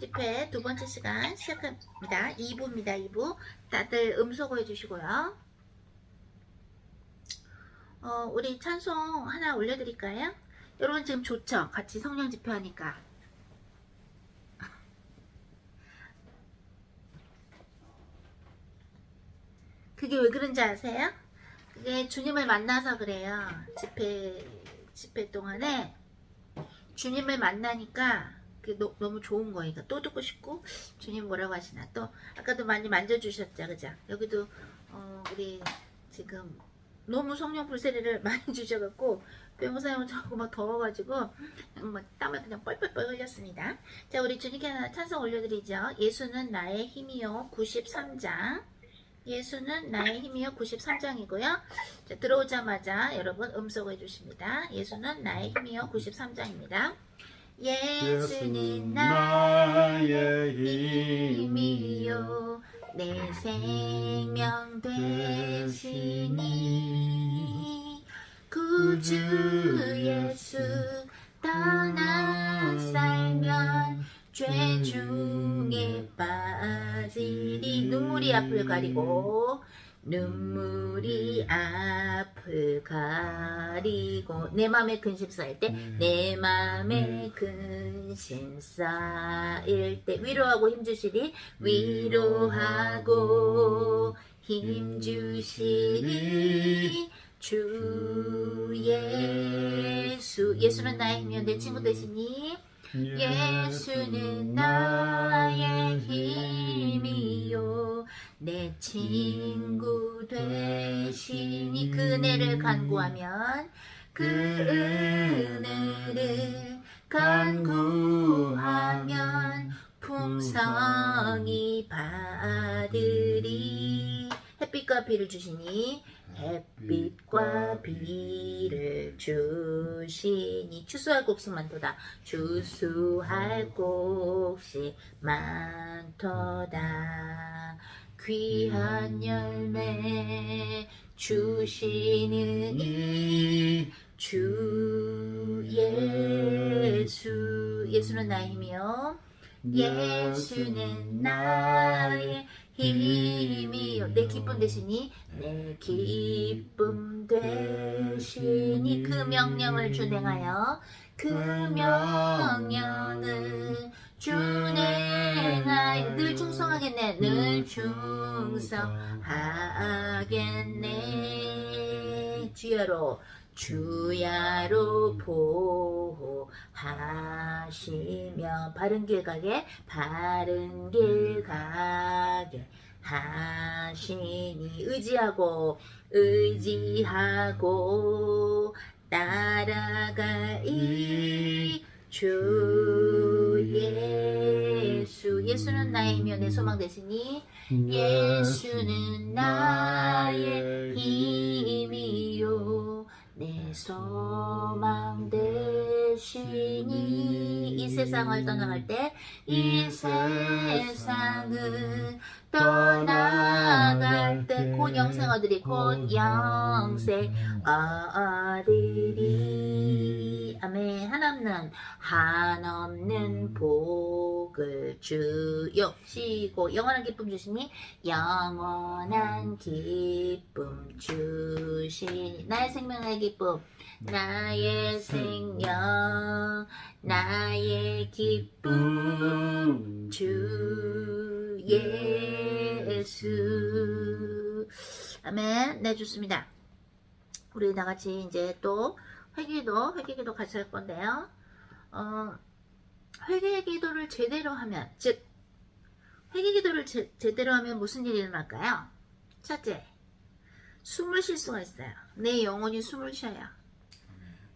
집회 두 번째 시간 시작합니다. 2부입니다. 2부. 다들 음소거 해주시고요. 우리 찬송 하나 올려드릴까요? 여러분 지금 좋죠? 같이 성령 집회하니까. 그게 왜 그런지 아세요? 그게 주님을 만나서 그래요. 집회 동안에 주님을 만나니까 그게 너무 좋은 거예요. 또 듣고 싶고, 주님 뭐라고 하시나. 또 아까도 많이 만져주셨죠, 그죠? 여기도 우리 지금 너무 성령 불세례를 많이 주셔갖고 변호사님은 자꾸 막 더워가지고 막 땀을 그냥 뻘뻘뻘 흘렸습니다. 자, 우리 주님께 하나 찬송 올려드리죠. 예수는 나의 힘이요 93장. 예수는 나의 힘이요 93장이고요. 자, 들어오자마자 여러분 음소거 해주십니다. 예수는 나의 힘이요 93장입니다. 예수는 나의 힘이요 내 생명 되시니 구주 예수 떠나 살면 죄 중에 빠지리. 눈물이 앞을 가리고 눈물이 앞을 가리고 내 맘에 근심 쌓일 때 내 맘에 근심 쌓일 때 위로하고 힘주시리. 위로하고 힘주시리 주 예수. 예수는 나의 힘이요 내 친구 되시니 예수는 나의 힘이요 내 친구 되시니. 그 은혜를 간구하면 그 은혜를 간구하면 풍성히 받으리. 햇빛과 비를 주시니 햇빛과 비를 주시니 추수할 곡식 많도다. 추수할 곡식 많도다. 귀한 열매 주시느니 주 예수. 예수는 나의 힘이요 예수는 나의 힘이요 내 기쁨 되시니 내 기쁨 되시니. 그 명령을 준행하여 그 명령을 준행하여 늘 충성하겠네. 늘 충성하겠네. 주야로 보호하시며 바른 길 가게 바른 길 가게 하시니. 의지하고 따라가이 주 예수. 예수는 나의 힘이요 내 소망 되시니 예수는 나의 힘이요 내 소망 되시니. 이 세상을 떠나갈 때 이 세상을 떠나갈 때 곧 영생 얻으리. 곧 영생 얻으리. 아멘. 한없는 복을 주시고 영원한 기쁨 주시니 영원한 기쁨 주시니. 나의 생명의 기쁨 나의 생명 나의 기쁨 주 예수. 아멘. 네, 좋습니다. 우리 다같이 이제 또 회개기도 같이 할 건데요. 회개기도를 제대로 하면, 즉 회개기도를 제대로 하면 무슨 일이 일어날까요? 첫째, 숨을 쉴 수가 있어요. 내 영혼이 숨을 쉬어요.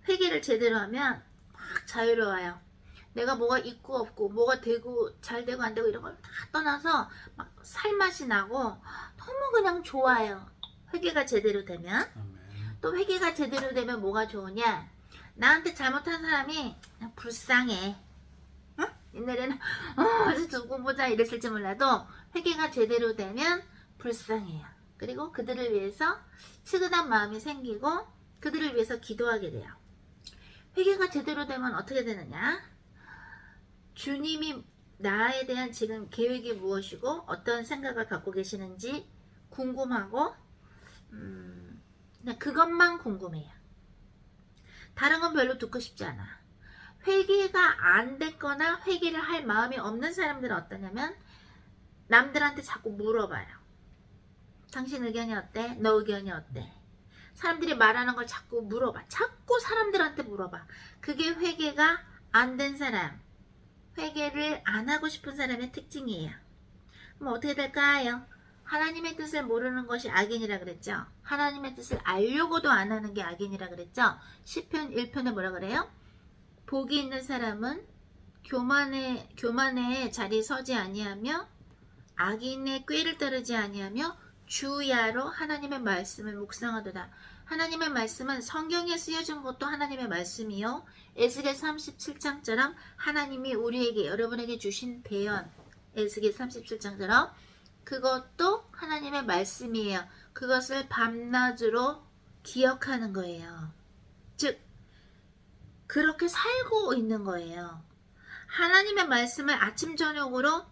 회개를 제대로 하면 막 자유로워요. 내가 뭐가 있고 없고 뭐가 되고 잘 되고 안 되고 이런 걸 다 떠나서 막 살맛이 나고 너무 그냥 좋아요. 회개가 제대로 되면. 또 회개가 제대로 되면 뭐가 좋으냐? 나한테 잘못한 사람이 그냥 불쌍해. 응? 옛날에는 두고 보자 이랬을지 몰라도 회개가 제대로 되면 불쌍해요. 그리고 그들을 위해서 측은한 마음이 생기고 그들을 위해서 기도하게 돼요. 회개가 제대로 되면 어떻게 되느냐? 주님이 나에 대한 지금 계획이 무엇이고 어떤 생각을 갖고 계시는지 궁금하고 그냥 그것만 궁금해요. 다른 건 별로 듣고 싶지 않아. 회개가 안 됐거나 회개를 할 마음이 없는 사람들은 어떠냐면 남들한테 자꾸 물어봐요. 당신 의견이 어때? 너 의견이 어때? 사람들이 말하는 걸 자꾸 물어봐. 자꾸 사람들한테 물어봐. 그게 회개가 안 된 사람, 회개를 안 하고 싶은 사람의 특징이에요. 그럼 어떻게 될까요? 하나님의 뜻을 모르는 것이 악인이라 그랬죠. 하나님의 뜻을 알려고도 안 하는 게 악인이라 그랬죠. 시편 1편에 뭐라 그래요? 복이 있는 사람은 교만의 자리에 서지 아니하며 악인의 꾀를 따르지 아니하며 주야로 하나님의 말씀을 묵상하도다. 하나님의 말씀은 성경에 쓰여진 것도 하나님의 말씀이요. 에스겔 37장처럼 하나님이 우리에게 여러분에게 주신 대언 에스겔 37장처럼 그것도 하나님의 말씀이에요. 그것을 밤낮으로 기억하는 거예요. 즉 그렇게 살고 있는 거예요. 하나님의 말씀을 아침 저녁으로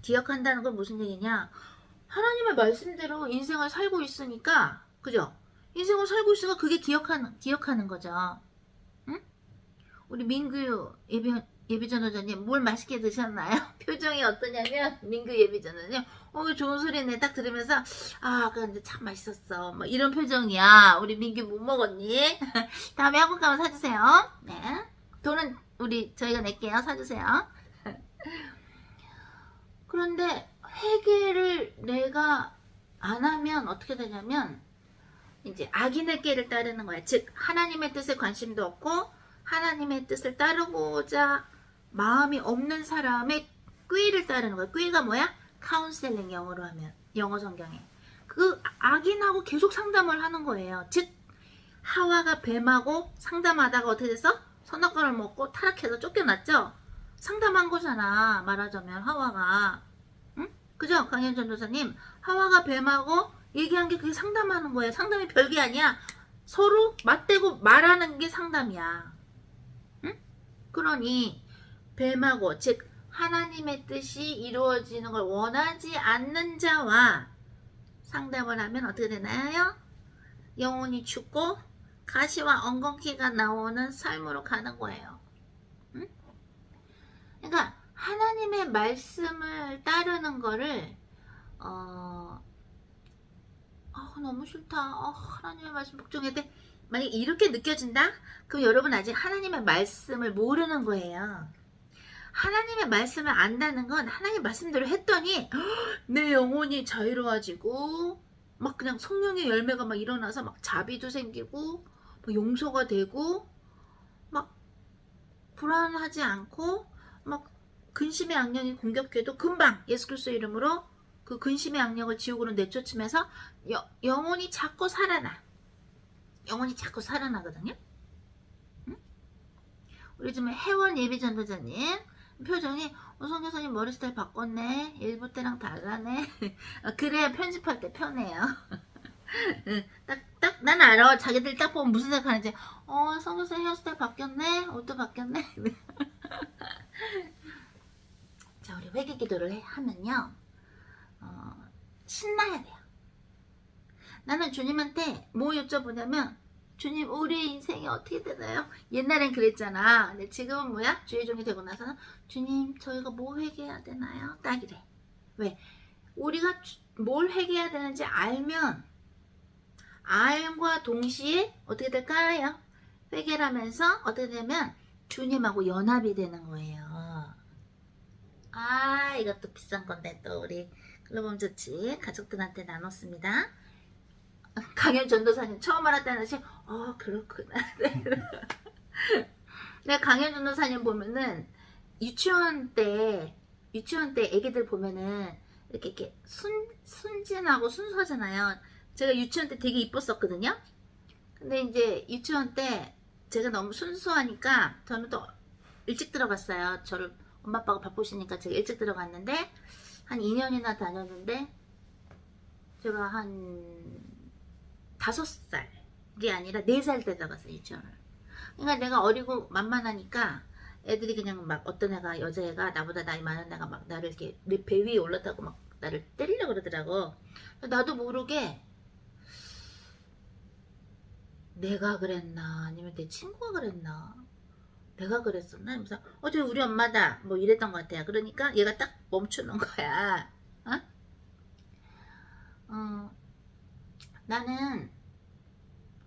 기억한다는 건 무슨 얘기냐? 하나님의 말씀대로 인생을 살고 있으니까, 그죠? 인생을 살고 있으니까 그게 기억하는 거죠. 응? 우리 민규 예비전도자님 뭘 맛있게 드셨나요? 표정이 어떠냐면 민규 예비전도자님 좋은 소리네. 딱 들으면서 근데 참 맛있었어. 뭐 이런 표정이야. 우리 민규 못 먹었니? 다음에 한국 가면 사주세요. 네. 돈은 저희가 낼게요. 사주세요. 그런데 회개를 내가 안 하면 어떻게 되냐면 이제 악인의 꾀를 따르는 거야. 즉 하나님의 뜻에 관심도 없고 하나님의 뜻을 따르고자 마음이 없는 사람의 꾀를 따르는 거야. 꾀가 뭐야? 카운셀링 영어로 하면 영어 성경에 그 악인하고 계속 상담을 하는 거예요. 즉 하와가 뱀하고 상담하다가 어떻게 됐어? 선악과를 먹고 타락해서 쫓겨났죠? 상담한 거잖아. 말하자면 하와가 그죠? 강현 전도사님 하와가 뱀하고 얘기한 게 그게 상담하는 거예요. 상담이 별게 아니야. 서로 맞대고 말하는 게 상담이야. 응? 그러니 뱀하고 즉 하나님의 뜻이 이루어지는 걸 원하지 않는 자와 상담을 하면 어떻게 되나요? 영혼이 죽고 가시와 엉겅퀴가 나오는 삶으로 가는 거예요. 응? 그러니까 하나님의 말씀을 따르는 거를 너무 싫다. 하나님의 말씀 복종해야 돼. 만약에 이렇게 느껴진다? 그럼 여러분 아직 하나님의 말씀을 모르는 거예요. 하나님의 말씀을 안다는 건 하나님 말씀대로 했더니 내 영혼이 자유로워지고 막 그냥 성령의 열매가 막 일어나서 막 자비도 생기고 막 용서가 되고 막 불안하지 않고 막 근심의 악령이 공격해도 금방 예수 그리스도 이름으로 그 근심의 악령을 지옥으로 내쫓으면서 영혼이 자꾸 살아나. 영혼이 자꾸 살아나거든요. 응? 우리 좀 혜원 예비전도자님 표정이 성교사님 머리 스타일 바꿨네. 일부 때랑 달라네. 그래야 편집할 때 편해요. 난 알아. 자기들 딱 보면 무슨 생각하는지. 성교사님 헤어스타일 바뀌었네. 옷도 바뀌었네. 자, 우리 회개 기도를 하면요. 신나야 돼요. 나는 주님한테 뭐 여쭤보냐면 주님 우리 인생이 어떻게 되나요? 옛날엔 그랬잖아. 근데 지금은 뭐야? 주의 종이 되고 나서는 주님 저희가 뭐 회개해야 되나요? 딱 이래. 왜? 우리가 뭘 회개해야 되는지 알면 알과 동시에 어떻게 될까요? 회개를 하면서 어떻게 되면 주님하고 연합이 되는 거예요. 이것도 비싼 건데 또 우리 글로범 좋지 가족들한테 나눴습니다. 강현 전도사님 처음 알았다는 시 그렇구나. 내가 강현 전도사님 보면은 유치원 때 애기들 보면은 이렇게 순진하고 순수하잖아요. 제가 유치원 때 되게 이뻤었거든요. 근데 이제 유치원 때 제가 너무 순수하니까 저는 또 일찍 들어갔어요. 저를 엄마 아빠가 바쁘시니까 제가 일찍 들어갔는데 한 2년이나 다녔는데 제가 한 5살이 아니라 4살 때 들어갔어요. 유치원을. 그러니까 내가 어리고 만만하니까 애들이 그냥 막 어떤 애가 여자애가 나보다 나이 많은 애가 막 나를 이렇게 내 배 위에 올랐다고 막 나를 때리려고 그러더라고. 나도 모르게 내가 그랬나 아니면 내 친구가 그랬나 내가 그랬었나 하면서 어제 우리 엄마다 뭐 이랬던 것 같아요. 그러니까 얘가 딱 멈추는 거야. 어? 나는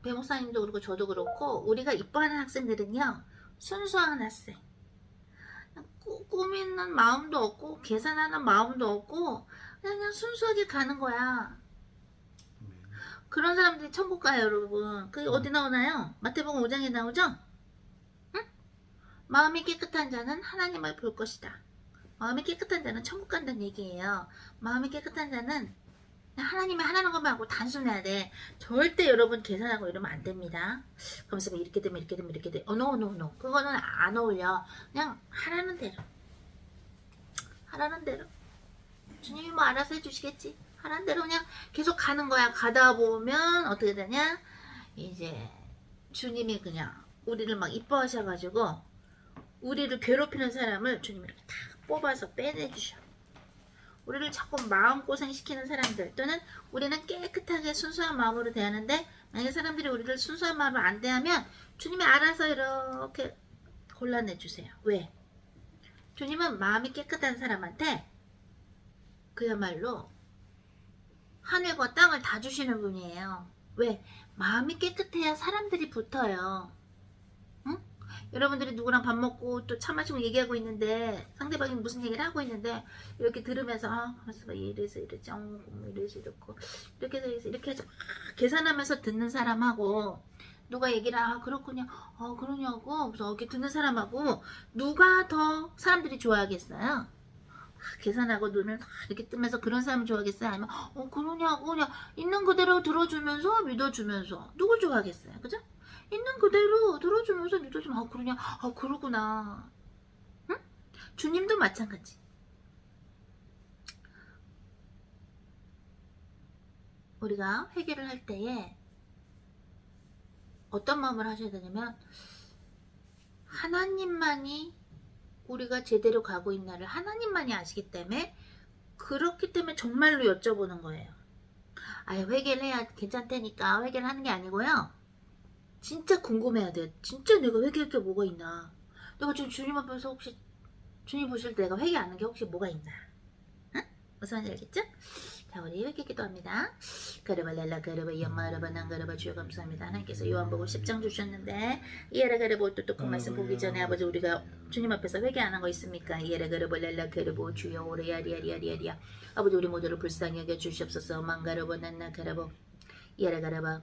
배목사님도 그렇고 저도 그렇고 우리가 이뻐하는 학생들은요 순수한 학생 꾸미는 마음도 없고 계산하는 마음도 없고 그냥 순수하게 가는 거야. 그런 사람들이 천국 가요 여러분. 그게 어디 나오나요? 마태복음 5장에 나오죠? 응? 마음이 깨끗한 자는 하나님을 볼 것이다. 마음이 깨끗한 자는 천국 간다는 얘기예요. 마음이 깨끗한 자는 하나님이 하라는 것만 하고 단순해야 돼. 절대 여러분 계산하고 이러면 안 됩니다. 그러면서 뭐 이렇게 되면 이렇게 되면 이렇게 돼. 노. 그거는 안 어울려. 그냥 하라는 대로. 하라는 대로. 주님이 뭐 알아서 해주시겠지. 하라는 대로 그냥 계속 가는 거야. 가다 보면 어떻게 되냐? 이제 주님이 그냥 우리를 막 이뻐하셔가지고 우리를 괴롭히는 사람을 주님이 이렇게 다 뽑아서 빼내주셔. 우리를 자꾸 마음고생 시키는 사람들 또는 우리는 깨끗하게 순수한 마음으로 대하는데 만약에 사람들이 우리를 순수한 마음으로 안 대하면 주님이 알아서 이렇게 골라내주세요. 왜? 주님은 마음이 깨끗한 사람한테 그야말로 하늘과 땅을 다 주시는 분이에요. 왜? 마음이 깨끗해야 사람들이 붙어요. 응? 여러분들이 누구랑 밥 먹고 또 차 마시고 얘기하고 있는데 상대방이 무슨 얘기를 하고 있는데 이렇게 들으면서 가만있어 봐 이래서 이랬지 이래서 이렇고 이렇게 해서 이렇게 해서 계산하면서 듣는 사람하고 누가 얘기를 그렇군요 그러냐고 그래서 이렇게 듣는 사람하고 누가 더 사람들이 좋아하겠어요? 계산하고 눈을 이렇게 뜨면서 그런 사람을 좋아하겠어요? 아니면 그러냐고 그냥 있는 그대로 들어주면서 믿어주면서 누굴 좋아하겠어요? 그죠? 있는 그대로 들어주면서 믿어주면 그러냐 그러구나. 응? 주님도 마찬가지. 우리가 회개를 할 때에 어떤 마음을 하셔야 되냐면 하나님만이 우리가 제대로 가고 있나를 하나님만이 아시기 때문에 그렇기 때문에 정말로 여쭤보는 거예요. 회개를 해야 괜찮다니까 회개를 하는 게 아니고요. 진짜 궁금해야 돼요. 진짜 내가 회개할 게 뭐가 있나. 내가 지금 주님 앞에서 혹시 주님 보실 때 내가 회개 안 하는 게 혹시 뭐가 있나. 응? 무슨 말인지 알겠죠? 자 우리 회개 기도합니다. 가르발랄라 가르바 연마르바 난가르바 주여 감사합니다. 하나님께서 요한복음 10장 주셨는데 이에라 가르보 또 그 말씀 보기 전에 아버지 우리가 주님 앞에서 회개 안 한 거 있습니까? 이에라 가르발랄라 가르보 주여 오레야리야리야리야 아버지 우리 모두를 불쌍히 여겨 주시옵소서. 망가르보 난나 가르보 이에라 가르바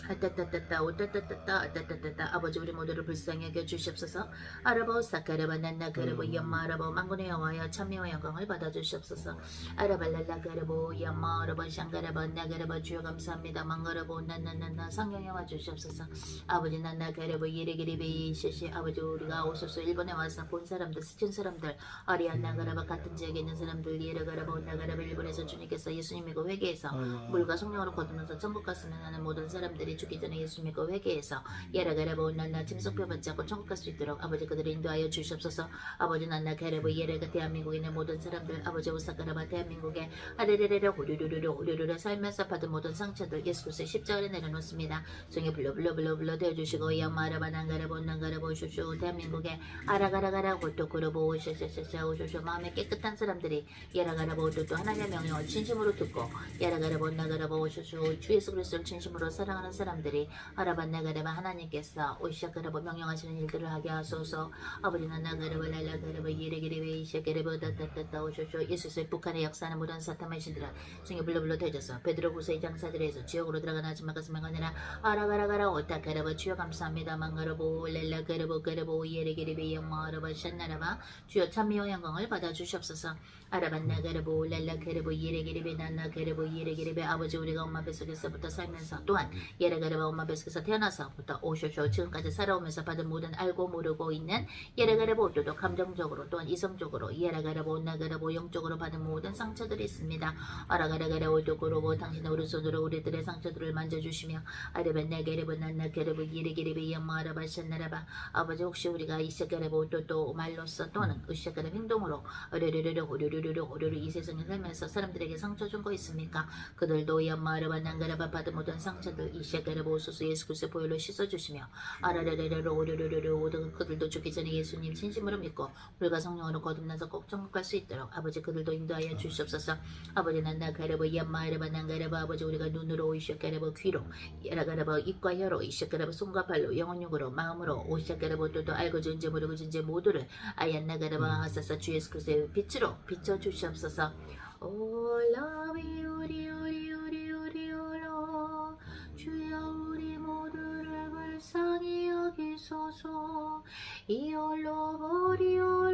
아따따따따 오따따따따 아따따따따 아버지 우리 모두를 불쌍히 여겨 주시옵소서. 아라보 사카르바 난나 가르보 연마 아라보 망군의 영화여 찬미와 영광을 받아 주시옵소서. 아라발랄라 가르보 연마 아라보 샹가르바 나가르바 주여 감사합니다. 망가르보 난나난나 성령에 와 주시옵소서. 아버지 난나 가르보 예레기리비 시시 아버지 우리가 오소서 일본에 와서 본 사람들 스친 사람들 아리안 나가르바 같은 지역에 있는 사람들 예레가르보 나가르바 일본에서 주님께서 예수님 믿고 회개해서 물과 성령으로 거두면서 천국 갔으면 하는 모든 사람들이 죽기 전에 예수 믿고 회개해서 예라가라보 난나 짐승표 받지 않고 천국 갈 수 있도록 아버지 그들을 인도하여 주시옵소서. 아버지 난나 가라보 예레가 대한민국에 있는 모든 사람들 아버지 오사카라바 대한민국에 아레레레레 호류류류류류류류 살면서 받은 모든 상처들 예수 그리스도의 십자가에 내려놓습니다. 종에 불러 되어주시고 야마라바 난가라보 슈슈 대한민국에 아라가라가라 고토쿠르보 샤샤샤샤 오쇼쇼 마음에 깨끗한 사람들이 예라가라보 또 하나님의 명령을 진심으로 듣고 예라가라보 나가라보 오쇼쇼 주 예수 그리스도를 진심으로 사랑하는 사람들이 아라반나가라바 하나님께서 오시아가라보 명령하시는 일들을 하게 하소서. 아버지는 나가라바 랄라가라바 예레기레베 이시아가라바 다다다다 오쇼쇼 예수의 북한에 역사하는 모든 사탄의 신들아 중에 불러 되져서 베드로후서 2장 4절에서 지옥으로 들어가나 하지 말까 생각하느라 아라가라가라 오타가라바 주여 감사합니다. 망가라보 랄라가라보 예레기레베 영마라바 샨나라바 주여 찬미와 영광을 받아 주시옵소서. 아라반나가라보 랄라가라보 예레기레베 난나가라보 예레기레베 아버지 우리가 엄마 뱃속에서부터 살면서 또한 예레가레바 엄마 뱃속에서 태어나서부터 오쇼쇼 지금까지 살아오면서 받은 모든 알고 모르고 있는 예레가레바 오도도 감정적으로 또한 이성적으로 예레가레바 온나가레바 영적으로 받은 모든 상처들이 있습니다. 아라가레가레 오도고로고 당신의 오른손으로 우리들의 상처들을 만져주시며 아레벤나게레브 난나게레브 이레게레브 야마라바샤나라바 아버지 혹시 우리가 이시게레브 오도도 말로써 또는 으시게레브 행동으로 으르르르 이 세상에 살면서 사람들에게 상처 준 거 있습니까? 그들도 야마르바 난가라바 받은 모든 상처들 이시게레브 오소스 예수 그리스도의 보혈로 씻어주시며 아라레레레로 오르르르르 오등 그들도 죽기 전에 예수님 진심으로 믿고 물과 성령으로 거듭나서 꼭 천국 갈 수 있도록 아버지 그들도 인도하여 주시옵소서. 아버지 난나가레브 야마르바 난가라바 아버지 우리가 눈으로 이시게레브 귀로 예라가레브 입과 혀로 이시게레브 손과 발로 영혼육으로 마음으로 오시게레브 또도 알고 존재 모르고 존재 모두를 아얀나가레바 하사사 주 예수 그리스도의 빛으로 비춰주시옵소서. 올라비 우리 올라 주여 우리 모두를 불쌍히 여기소서. 이올라비오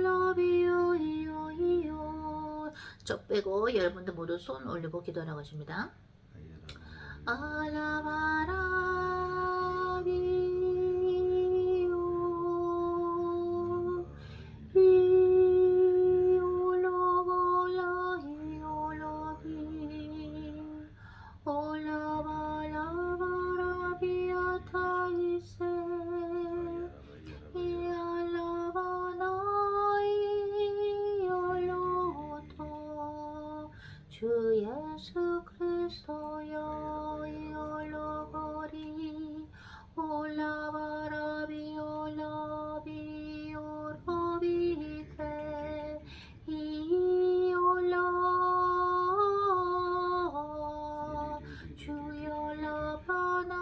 이요 저 빼고 여러분들 모두 손 올리고 기도하라고 하십니다. 알라바라비오 이올라발라 이올라비 올라발라바라비아타이세 이알라바나이올로토 주 예수 그리스도여 이올라버리 올라바라비 올라비 오라비테 이올라 주열라바나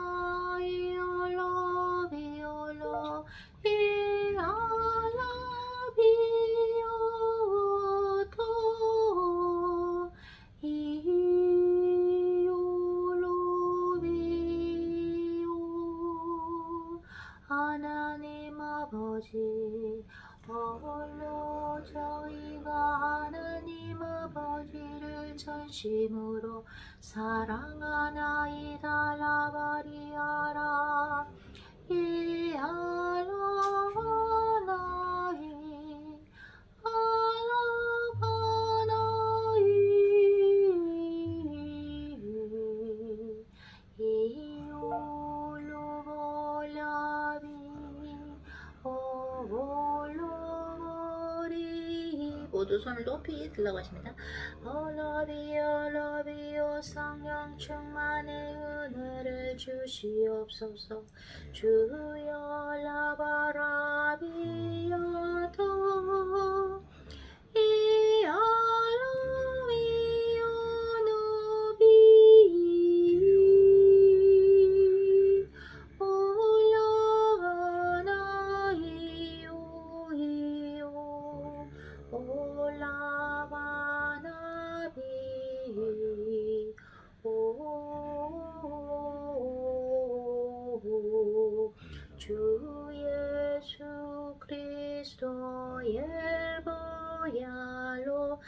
이올라비 올라 이알라비오토 이올로비오 하나님 아버지 홀로 저희가 하나님 아버지를 전심으로 사랑하나이다 라바리아라 이알라바나이 알라바나이 이올로볼라비 올로리 모두 손을 높이 들라고 하십니다. 올라비오 성령 충만의 은혜를 주시옵소서. 주여 라바라비오도 이알라비오노비 올라바나비 오 주 예수 그리스도의 보혈로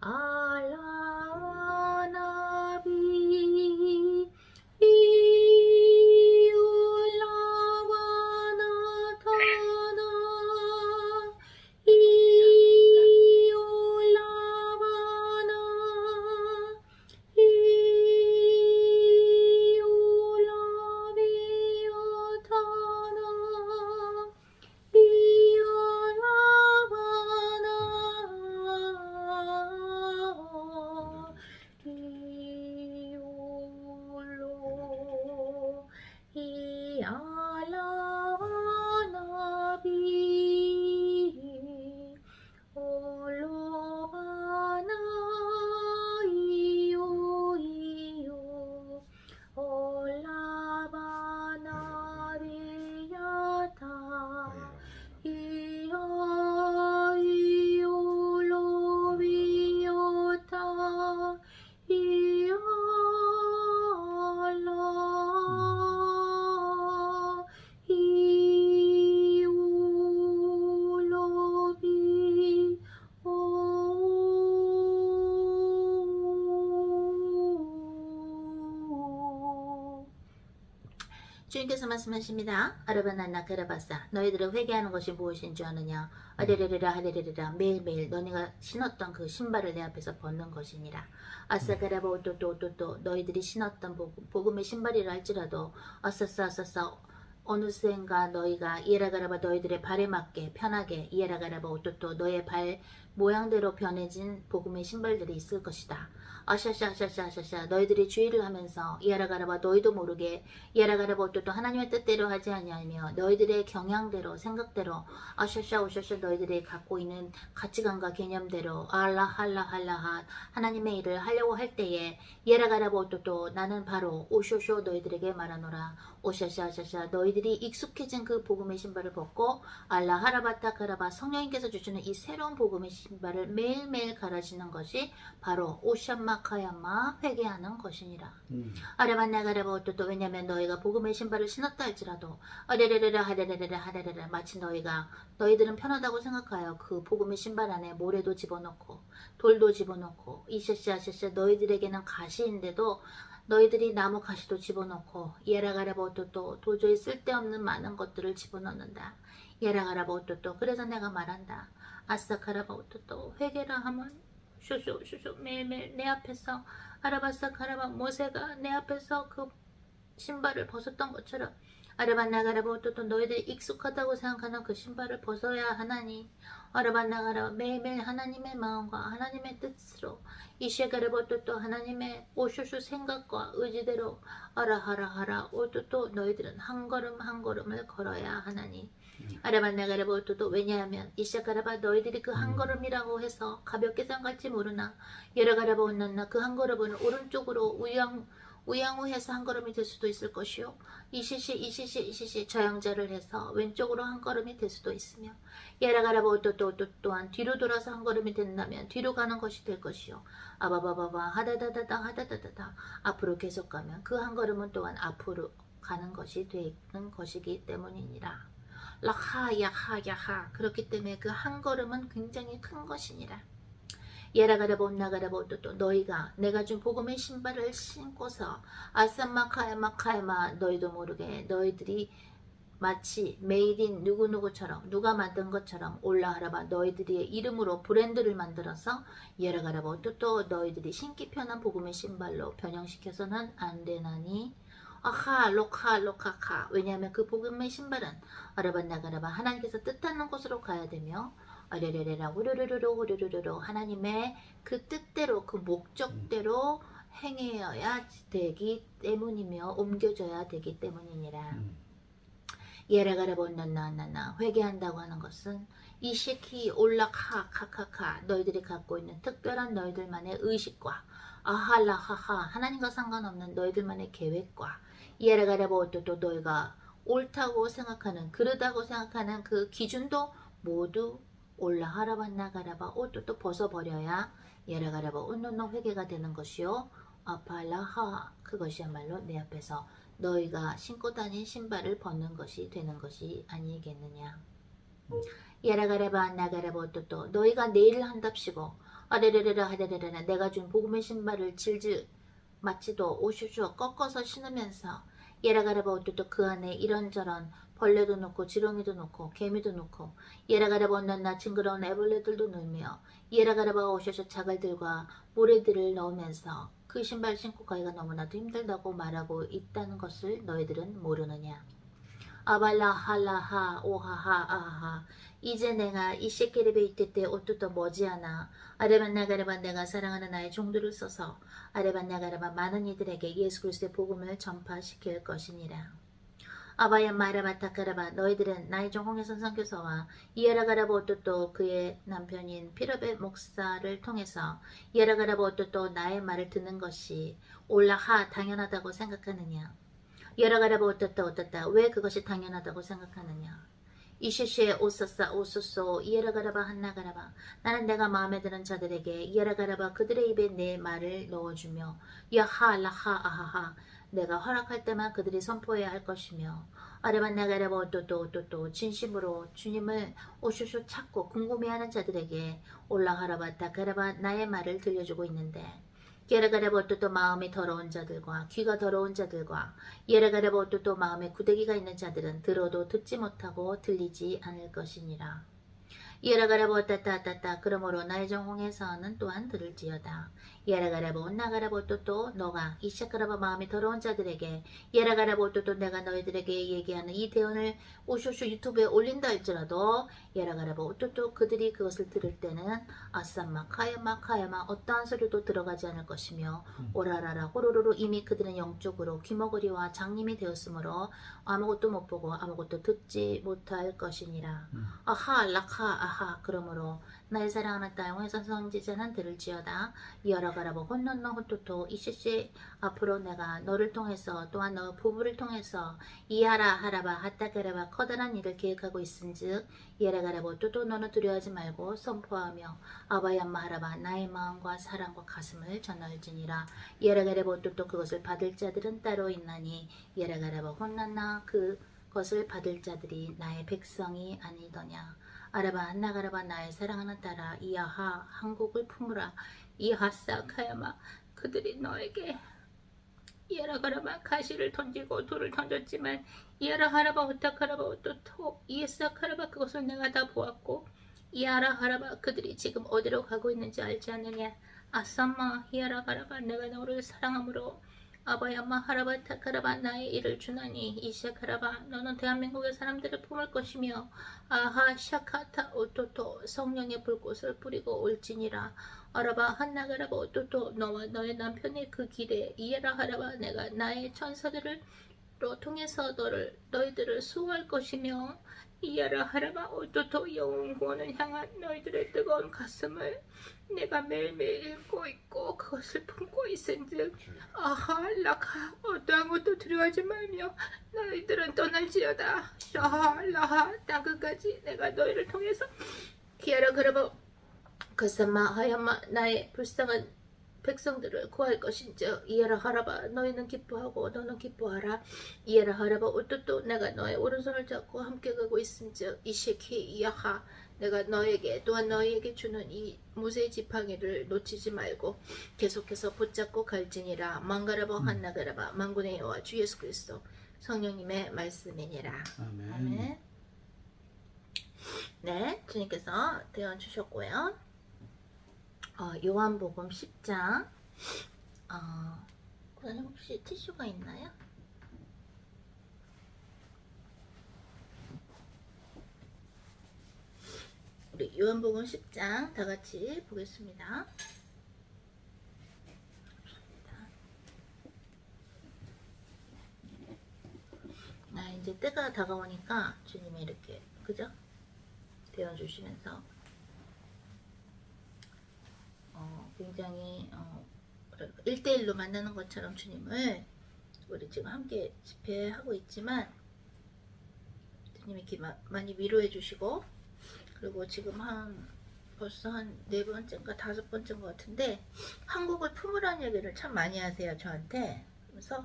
알라나비 이올라와나타나 이올라와나 이올라비오타나 이올라와나 이올로 이알라와나비 올로바나 이오 이오 올라바나 비야타 이야 이올로 비요타 이알라 이올로 비 주님께서 말씀하십니다. 아르바나나 게라바사 너희들은 회개하는 것이 무엇인 줄 아느냐. 아레레레라 하레레레라 매일매일 너희가 신었던 그 신발을 내 앞에서 벗는 것이니라. 아싸가라바 오또또또또 너희들이 신었던 복음의 신발이라 할지라도 아싸싸싸싸 어느샌가 너희가 이에라가라바 너희들의 발에 맞게 편하게 이에라가라바 오또또 너의 발 모양대로 변해진 복음의 신발들이 있을 것이다. 아샤샤샤샤샤 너희들이 주의를 하면서 이에라가라바 너희도 모르게 이에라가라바 오또또 하나님의 뜻대로 하지 아니하며 너희들의 경향대로 생각대로 아샤샤 오샤샤 너희들이 갖고 있는 가치관과 개념대로 알라할라할라하 하나님의 일을 하려고 할 때에 이에라가라바 오또또 나는 바로 오쇼쇼 너희들에게 말하노라. 오샤샤샤샤 너희들이 익숙해진 그 복음의 신발을 벗고 알라 하라바타 카라바 성령님께서 주시는 이 새로운 복음의 신발을 매일매일 갈아지는 것이 바로 오샴마카야마 회개하는 것이니라. 아레반나가라바 오또또 왜냐면 너희가 복음의 신발을 신었다 할지라도 아레레레라 하레레레라 하레레레 마치 너희들은 편하다고 생각하여 그 복음의 신발 안에 모래도 집어넣고 돌도 집어넣고 이샤샤샤샤 너희들에게는 가시인데도 너희들이 나무 가시도 집어넣고 예라가라바 오또또 도저히 쓸데없는 많은 것들을 집어넣는다. 예라가라바 오또또 그래서 내가 말한다. 아싸카라바 오또또 회개라 하면 쇼쇼쇼쇼 매일매일 내 앞에서 아라바싸카라바 모세가 내 앞에서 그 신발을 벗었던 것처럼 아르반나가라바 오또또 너희들이 익숙하다고 생각하는 그 신발을 벗어야 하나니 아르반나가라바 매일매일 하나님의 마음과 하나님의 뜻으로 이셰가라바 오또또 하나님의 오쇼쇼 생각과 의지대로 아라하라하라 오또또 너희들은 한 걸음 한 걸음을 걸어야 하나니 아르반나가라바 오또또 왜냐하면 이셰가라바 너희들이 그 한 걸음이라고 해서 가볍게 생각할지 모르나 예라가라바 온난나 그 한 걸음은 오른쪽으로 우양우해서 한 걸음이 될 수도 있을 것이요 이시시 저양자를 해서 왼쪽으로 한 걸음이 될 수도 있으며 예라가라바 오또또 또한 뒤로 돌아서 한 걸음이 된다면 뒤로 가는 것이 될 것이요 아바바바바 하다다다다 앞으로 계속 가면 그 한 걸음은 또한 앞으로 가는 것이 되는 것이기 때문이니라. 라하야하야하 그렇기 때문에 그 한 걸음은 굉장히 큰 것이니라. 예라가라바 온나가라바 오또또 너희가 내가 준 복음의 신발을 신고서 아쌈마카야마카야마 너희도 모르게 너희들이 마치 메이드인 누구누구처럼 누가 만든 것처럼 올라하라바 너희들의 이름으로 브랜드를 만들어서 예라가라바 오또또 너희들이 신기 편한 복음의 신발로 변형시켜서는 안 되나니 아하 로카카 왜냐하면 그 복음의 신발은 아라반나가라바 하나님께서 뜻하는 곳으로 가야 되며 아레레레라 우르르르르 하나님의 그 뜻대로 그 목적대로 행해야 되기 때문이며 옮겨져야 되기 때문이니라. 예라가라바 온난나나나 회개한다고 하는 것은 이시키 올라카카카카 너희들이 갖고 있는 특별한 너희들만의 의식과 아할라하하 하나님과 상관없는 너희들만의 계획과 예라가라바 오또또 너희가 옳다고 생각하는 그르다고 생각하는 그 기준도 모두 올라하라반나가라바 오또또 벗어버려야 예라가라바 온노노 회개가 되는 것이요 아팔라하 그것이야말로 내 앞에서 너희가 신고 다닌 신발을 벗는 것이 되는 것이 아니겠느냐. 예라가라바 나가라바 오또또 너희가 내일 한답시고 아레레레라 하레레레라 내가 준 복음의 신발을 질질 마치도 오슈슈 꺾어서 신으면서 예라가라바 오뚜또 그 안에 이런저런 벌레도 넣고 지렁이도 넣고 개미도 넣고 예라가라바 온난나 징그러운 애벌레들도 넣으며 예라가라바가 오셔서 자갈들과 모래들을 넣으면서 그 신발 신고 가기가 너무나도 힘들다고 말하고 있다는 것을 너희들은 모르느냐. 아발라할라하 오하하 아하 이제 내가 이 셰케르베 이때 때 오뚜또 머지않아 아레반나가라반 내가 사랑하는 나의 종들을 써서 아레반나가라반 많은 이들에게 예수 그리스도의 복음을 전파시킬 것이니라. 아바야 마라바타카라바 너희들은 나의 종 홍해선 선교사와 이에라가라바 오뚜또 그의 남편인 피르베 목사를 통해서 이에라가라바 오뚜또 나의 말을 듣는 것이 올라하 당연하다고 생각하느냐. 예라가라바 어떻다 왜 그것이 당연하다고 생각하느냐. 이시시에 오소싸 오소소 이에라가라바 한나가라바 나는 내가 마음에 드는 자들에게 이에라가라바 그들의 입에 내 말을 넣어주며 야하 라하 아하하 내가 허락할 때만 그들이 선포해야 할 것이며 아레반나가라바 오또또 진심으로 주님을 오슈슈 찾고 궁금해하는 자들에게 올라하라바 타카라바 나의 말을 들려주고 있는데 예라가라바 오뚜또 마음이 더러운 자들과 귀가 더러운 자들과 예라가라바 오뚜또 마음에 구데기가 있는 자들은 들어도 듣지 못하고 들리지 않을 것이니라. 예라가라바 오따따따따 그러므로 나의 정홍에서는 또한 들을지어다. 예라가라바 온나가라바 오뚜또 너가 이샤가라바 마음이 더러운 자들에게 예라가라바 오뚜또 내가 너희들에게 얘기하는 이 대언을 오쇼쇼 유튜브에 올린다 할지라도 예라가라바 오뚜또 그들이 그것을 들을 때는 아싸마 카야마 어떠한 소리도 들어가지 않을 것이며 오라라라 호로로로 이미 그들은 영적으로 귀머거리와 장님이 되었으므로 아무것도 못 보고 아무것도 듣지 못할 것이니라. 아하 락하 아하 그러므로 나의 사랑하는 딸 홍해선 선지자는 들을지어다. 이어라가라보 혼넌너 혼토토 이시시 앞으로 내가 너를 통해서 또한 너 부부를 통해서 이하라 하라바 하타가라바 커다란 일을 계획하고 있은즉 예라가라보 또또 너는 두려워하지 말고 선포하며 아바얀마 하라바 나의 마음과 사랑과 가슴을 전할지니라. 예라가라보 또또 그것을 받을 자들은 따로 있나니 예라가라보 혼난나 그것을 받을 자들이 나의 백성이 아니더냐. 아라바 한나가라바 나의 사랑하는 딸아 이하하 한국을 품으라. 이하싸 카야마 그들이 너에게 이하라가라바 가시를 던지고 돌을 던졌지만 이하라하라바 오타카라바 오토토 이에싸카라바 그것을 내가 다 보았고 이하라하라바 그들이 지금 어디로 가고 있는지 알지 않느냐. 아싸마 이하라가라바 내가 너를 사랑함으로 아바야마 하라바 타카라바 나의 일을 주나니 이샤카라바 너는 대한민국의 사람들을 품을 것이며 아하 샤카타 오토토 성령의 불꽃을 뿌리고 올지니라. 아라바 한나가라바 오토토 너와 너의 남편의 그 길에 이해라 하라바 내가 나의 천사들을 통해서 너희들을 수호할 것이며 이해라 하라바 오토토 영혼 구원을 향한 너희들의 뜨거운 가슴을 내가 매일매일 읽고 있고 그것을 품고 있은즉 아하 라카 어떠한 것도 두려워하지 말며 너희들은 떠날지어다. 샤하 라하 땅끝까지 내가 너희를 통해서 기아라 그라바 그사마 하야마 나의 불쌍한 백성들을 구할 것인즉 이에라 하라바 너희는 기뻐하고 너는 기뻐하라. 이에라 하라바 오또또 내가 너의 오른손을 잡고 함께 가고 있은즉 이시키 이야하 내가 너에게 또한 너희에게 주는 이 무쇠 지팡이를 놓치지 말고 계속해서 붙잡고 갈지니라. 망가라바 한나가라바 만군의 여호와 주 예수 그리스도 성령님의 말씀이니라. 아멘. 네, 주님께서 대언 주셨고요. 요한복음 10장 그다음에 혹시 티슈가 있나요? 우리 요한복음 10장 다 같이 보겠습니다. 이제 때가 다가오니까 주님이 이렇게 그죠? 대언 주시면서 굉장히 1대1로 만나는 것처럼 주님을 우리 지금 함께 집회하고 있지만 주님이 이렇게 많이 위로해 주시고 그리고 지금 벌써 한 4번째인가 5번째인 것 같은데 한국을 품으라는 얘기를 참 많이 하세요 저한테. 그래서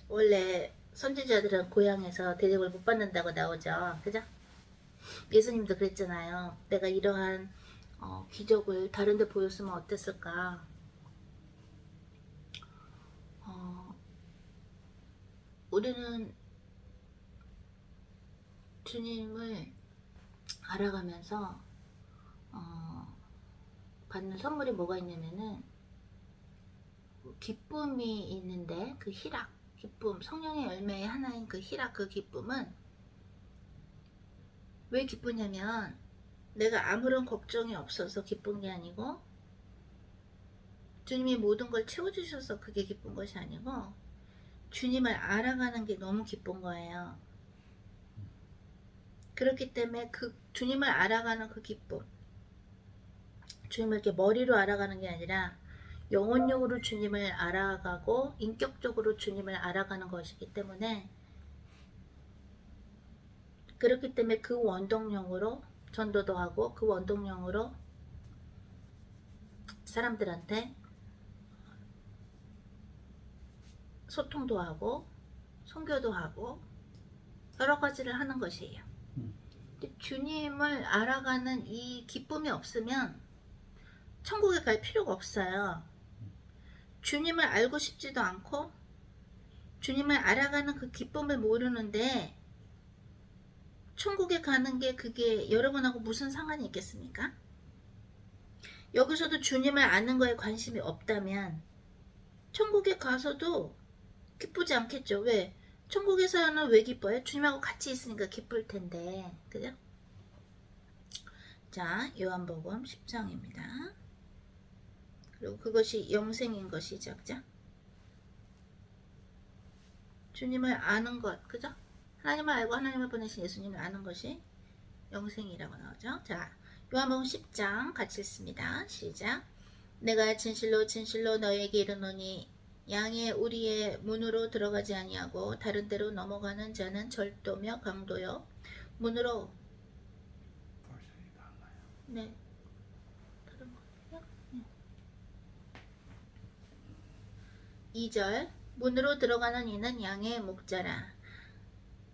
원래 선지자들은 고향에서 대접을 못 받는다고 나오죠 그죠? 예수님도 그랬잖아요. 내가 이러한 기적을 다른 데 보였으면 어땠을까? 우리는 주님을 알아가면서 받는 선물이 뭐가 있냐면은 기쁨이 있는데, 그 희락, 기쁨, 성령의 열매의 하나인 그 희락, 그 기쁨은 왜 기쁘냐면 내가 아무런 걱정이 없어서 기쁜 게 아니고, 주님이 모든 걸 채워주셔서 그게 기쁜 것이 아니고, 주님을 알아가는 게 너무 기쁜 거예요. 그렇기 때문에 그 주님을 알아가는 그 기쁨, 주님을 이렇게 머리로 알아가는 게 아니라 영혼적으로 주님을 알아가고 인격적으로 주님을 알아가는 것이기 때문에, 그렇기 때문에 그 원동력으로 전도도 하고, 그 원동력으로 사람들한테 소통도 하고 선교도 하고 여러 가지를 하는 것이에요. 근데 주님을 알아가는 이 기쁨이 없으면 천국에 갈 필요가 없어요. 주님을 알고 싶지도 않고 주님을 알아가는 그 기쁨을 모르는데 천국에 가는 게 그게 여러분하고 무슨 상관이 있겠습니까? 여기서도 주님을 아는 거에 관심이 없다면 천국에 가서도 기쁘지 않겠죠. 왜? 천국에서는 왜 기뻐요? 주님하고 같이 있으니까 기쁠 텐데. 그죠? 자, 요한복음 10장입니다. 그리고 그것이 영생인 것이죠. 그죠? 주님을 아는 것. 그죠? 하나님을 알고 하나님을 보내신 예수님을 아는 것이 영생이라고 나오죠. 자, 요한복음 10장 같이 읽습니다. 시작. 내가 진실로 진실로 너에게 이르노니 양의 우리의 문으로 들어가지 아니하고 다른 데로 넘어가는 자는 절도며 강도요 문으로 네 다른 거요? 네. 2절 문으로 들어가는 이는 양의 목자라.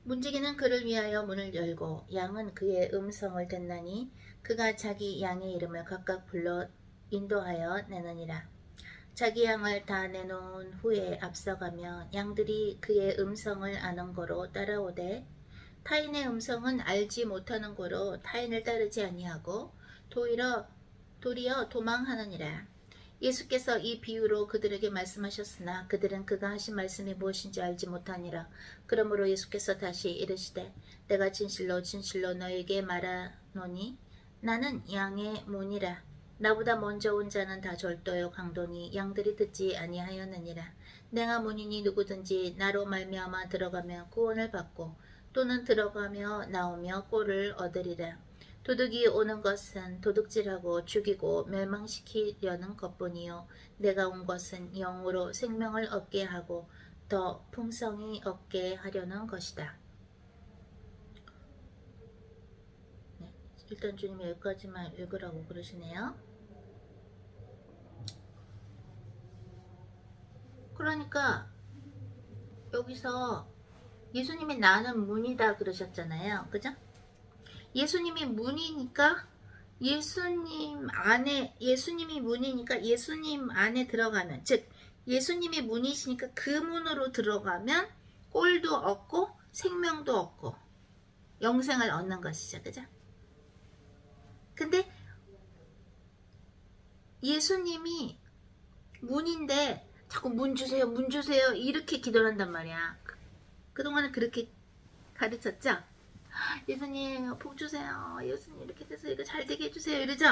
문지기는 그를 위하여 문을 열고 양은 그의 음성을 듣나니 그가 자기 양의 이름을 각각 불러 인도하여 내느니라. 자기 양을 다 내놓은 후에 앞서가며 양들이 그의 음성을 아는 거로 따라오되 타인의 음성은 알지 못하는 거로 타인을 따르지 아니하고 도리어 도망하느니라. 예수께서 이 비유로 그들에게 말씀하셨으나 그들은 그가 하신 말씀이 무엇인지 알지 못하니라. 그러므로 예수께서 다시 이르시되 내가 진실로 진실로 너에게 말하노니 나는 양의 문이라. 나보다 먼저 온 자는 다 절도요 강도니 양들이 듣지 아니하였느니라. 내가 문이니 누구든지 나로 말미암아 들어가며 구원을 받고 또는 들어가며 나오며 꼴을 얻으리라. 도둑이 오는 것은 도둑질하고 죽이고 멸망시키려는 것뿐이요 내가 온 것은 영으로 생명을 얻게 하고 더 풍성히 얻게 하려는 것이다. 네, 일단 주님이 여기까지만 읽으라고 그러시네요. 그러니까 여기서 예수님이 나는 문이다 그러셨잖아요. 그죠? 예수님이 문이니까 예수님이 문이니까 예수님 안에 들어가면, 즉 예수님이 문이시니까 그 문으로 들어가면 꼴도 얻고 생명도 얻고 영생을 얻는 것이죠. 그죠? 근데 예수님이 문인데 자꾸 문 주세요 문 주세요 이렇게 기도를 한단 말이야. 그동안은 그렇게 가르쳤죠? 예수님 복 주세요. 예수님 이렇게 돼서 이거 잘 되게 해주세요. 이러죠?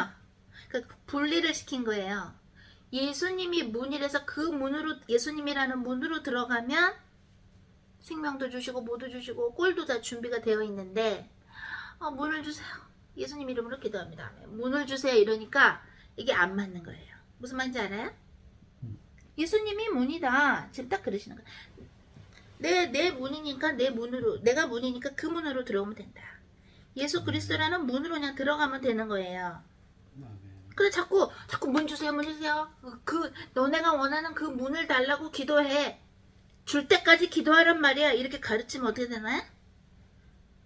그러니까 분리를 시킨 거예요. 예수님이 문이라서 그 문으로, 예수님이라는 문으로 들어가면 생명도 주시고 모두 주시고 꼴도 다 준비가 되어 있는데 문을 주세요. 예수님 이름으로 기도합니다. 문을 주세요. 이러니까 이게 안 맞는 거예요. 무슨 말인지 알아요? 예수님이 문이다. 지금 딱 그러시는 거예요. 내 문이니까 내 문으로, 내가 문이니까 그 문으로 들어오면 된다. 예수 그리스도라는 문으로 그냥 들어가면 되는 거예요. 근데 자꾸 문 주세요 문 주세요. 너네가 원하는 그 문을 달라고 기도해. 줄 때까지 기도하란 말이야. 이렇게 가르치면 어떻게 되나요?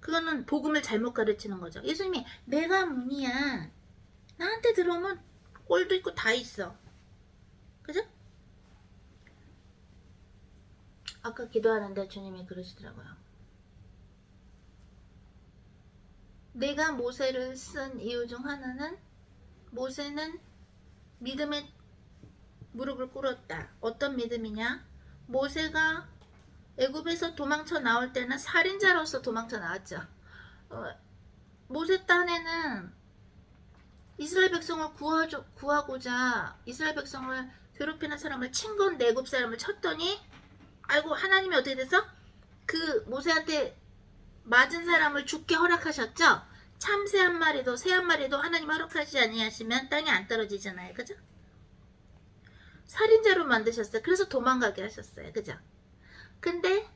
그거는 복음을 잘못 가르치는 거죠. 예수님이 내가 문이야. 나한테 들어오면 꼴도 있고 다 있어. 그죠? 아까 기도하는데 주님이 그러시더라고요. 내가 모세를 쓴 이유 중 하나는 모세는 믿음의 무릎을 꿇었다. 어떤 믿음이냐? 모세가 애굽에서 도망쳐 나올 때는 살인자로서 도망쳐 나왔죠. 모세 딴에는 이스라엘 백성을 구하고자 이스라엘 백성을 괴롭히는 사람을 친 건 애굽 사람을 쳤더니 아이고 하나님이 어떻게 돼서 그 모세한테 맞은 사람을 죽게 허락하셨죠. 참새 한 마리도 새 한 마리도 하나님 허락하지 아니하시면 땅에 안 떨어지잖아요. 그죠? 살인자로 만드셨어요. 그래서 도망가게 하셨어요. 그죠? 근데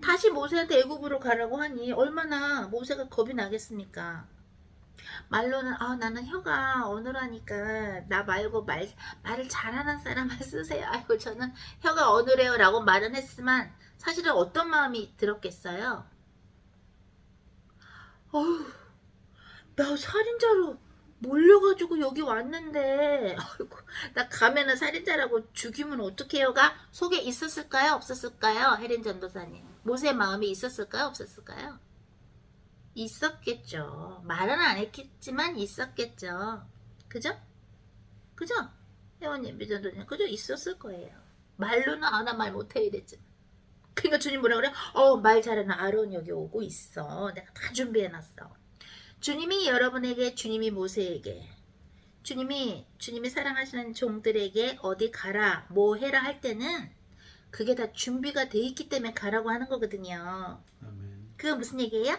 다시 모세한테 애굽으로 가라고 하니 얼마나 모세가 겁이 나겠습니까? 말로는 나는 혀가 어눌하니까 나 말고 말을 잘하는 사람을 쓰세요. 아이고 저는 혀가 어눌해요 라고 말은 했지만 사실은 어떤 마음이 들었겠어요? 어휴, 나 살인자로 몰려가지고 여기 왔는데 아이고, 나 가면은 살인자라고 죽이면 어떡해요가 속에 있었을까요? 없었을까요? 혜린 전도사님 모세의 마음이 있었을까요? 없었을까요? 있었겠죠. 말은 안 했겠지만 있었겠죠. 그죠? 그죠? 회원님, 미전도님, 그죠? 있었을 거예요. 말로는 나 말 못해 이랬지. 그러니까 주님 뭐라 그래? 말 잘하는 아론 여기 오고 있어. 내가 다 준비해놨어. 주님이 여러분에게, 주님이 모세에게, 주님이 사랑하시는 종들에게 어디 가라, 뭐 해라 할 때는 그게 다 준비가 돼 있기 때문에 가라고 하는 거거든요. 아멘. 그게 무슨 얘기예요?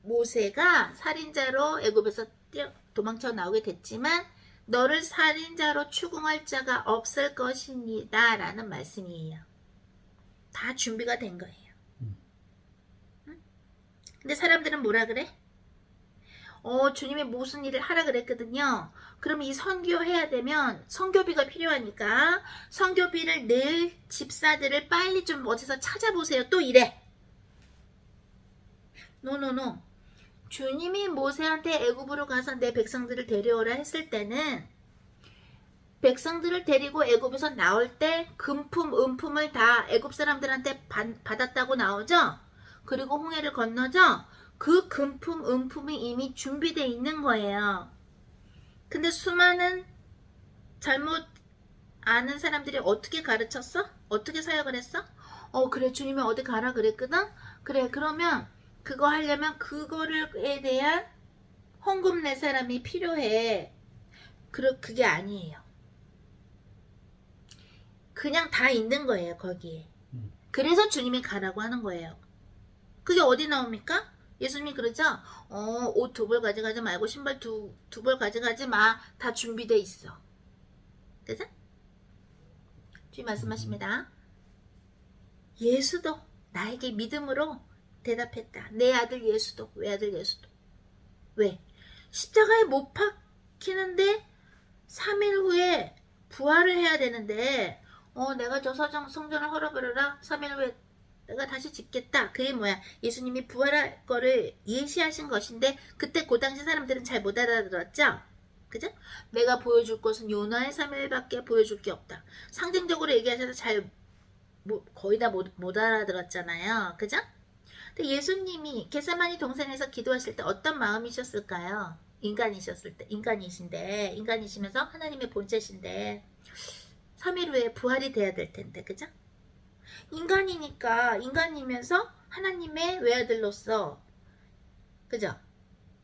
모세가 살인자로 애굽에서 도망쳐 나오게 됐지만 너를 살인자로 추궁할 자가 없을 것입니다 라는 말씀이에요. 다 준비가 된 거예요. 응? 근데 사람들은 뭐라 그래? 주님이 무슨 일을 하라 그랬거든요. 그럼 이 선교해야 되면 선교비가 필요하니까 선교비를 낼 집사들을 빨리 좀 어디서 찾아보세요. 또 이래. 노노노. 주님이 모세한테 애굽으로 가서 내 백성들을 데려오라 했을 때는 백성들을 데리고 애굽에서 나올 때 금품, 은품을 다 애굽 사람들한테 받았다고 나오죠? 그리고 홍해를 건너죠? 그 금품, 은품이 이미 준비되어 있는 거예요. 근데 수많은 잘못 아는 사람들이 어떻게 가르쳤어? 어떻게 사역을 했어? 그래 주님이 어디 가라 그랬거든? 그래 그러면 그거 하려면 그거에 대한 헌금 낼 사람이 필요해. 그게 아니에요. 그냥 다 있는 거예요 거기에. 그래서 주님이 가라고 하는 거예요. 그게 어디 나옵니까? 예수님이 그러죠? 옷 2벌 가져가지 말고 신발 2벌 가져가지 마. 다 준비돼 있어. 그죠? 주님 말씀하십니다. 예수도 나에게 믿음으로 대답했다. 내 아들 예수도. 왜 아들 예수도? 왜? 십자가에 못 박히는데 3일 후에 부활을 해야 되는데 내가 저 성전을 헐어버려라. 3일 후에 내가 다시 짓겠다. 그게 뭐야? 예수님이 부활할 거를 예시하신 것인데 그때 그 당시 사람들은 잘 못 알아들었죠? 그죠? 내가 보여줄 것은 요나의 3일밖에 보여줄 게 없다. 상징적으로 얘기하셔서 거의 다 못 알아들었잖아요. 그죠? 근데 예수님이 겟세마니 동산에서 기도하실 때 어떤 마음이셨을까요? 인간이시면서 하나님의 본체신데 3일 후에 부활이 돼야 될 텐데, 그죠? 인간이면서 하나님의 외아들로서, 그죠?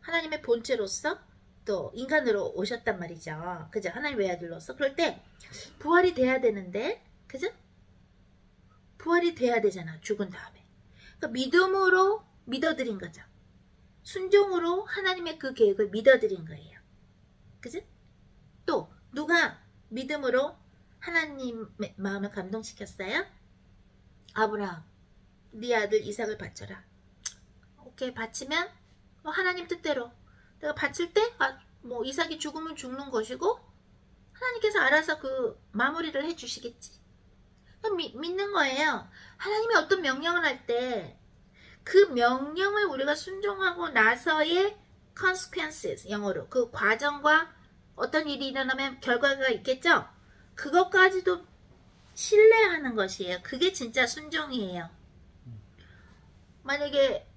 하나님의 본체로서 또 인간으로 오셨단 말이죠. 그죠? 하나님 외아들로서. 그럴 때 부활이 돼야 되는데, 그죠? 부활이 돼야 되잖아. 죽은 다음에. 그러니까 믿음으로 믿어드린 거죠. 순종으로 하나님의 그 계획을 믿어드린 거예요. 그죠? 또 누가 믿음으로 하나님의 마음을 감동시켰어요? 아브라함, 네 아들 이삭을 바쳐라. 오케이, 바치면 하나님 뜻대로 내가 바칠 때 이삭이 죽으면 죽는 것이고 하나님께서 알아서 그 마무리를 해주시겠지. 믿는 거예요. 하나님이 어떤 명령을 할 때 그 명령을 우리가 순종하고 나서의 consequences, 영어로. 그 과정과 어떤 일이 일어나면 결과가 있겠죠? 그것까지도 신뢰하는 것이에요. 그게 진짜 순종이에요. 만약에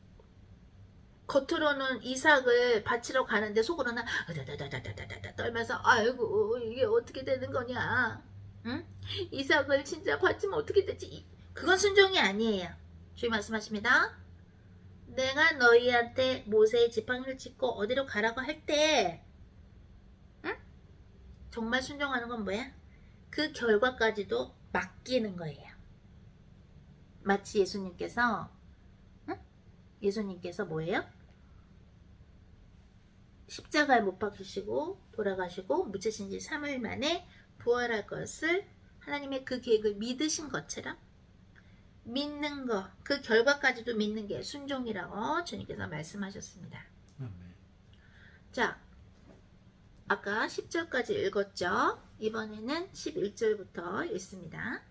겉으로는 이삭을 바치러 가는데 속으로는 다다다다다다다 떨면서 아이고 이게 어떻게 되는 거냐, 응? 이삭을 진짜 바치면 어떻게 되지? 그건 순종이 아니에요. 주님 말씀하십니다. 내가 너희한테 모세의 지팡이를 짚고 어디로 가라고 할 때, 응? 정말 순종하는 건 뭐야? 그 결과까지도 맡기는 거예요. 마치 예수님께서, 응? 예수님께서 뭐예요? 십자가에 못 박히시고 돌아가시고 묻히신 지 3일 만에 부활할 것을 하나님의 그 계획을 믿으신 것처럼 믿는 거, 그 결과까지도 믿는 게 순종이라고 주님께서 말씀하셨습니다. 자, 아까 10절까지 읽었죠? 이번에는 11절부터 읽습니다.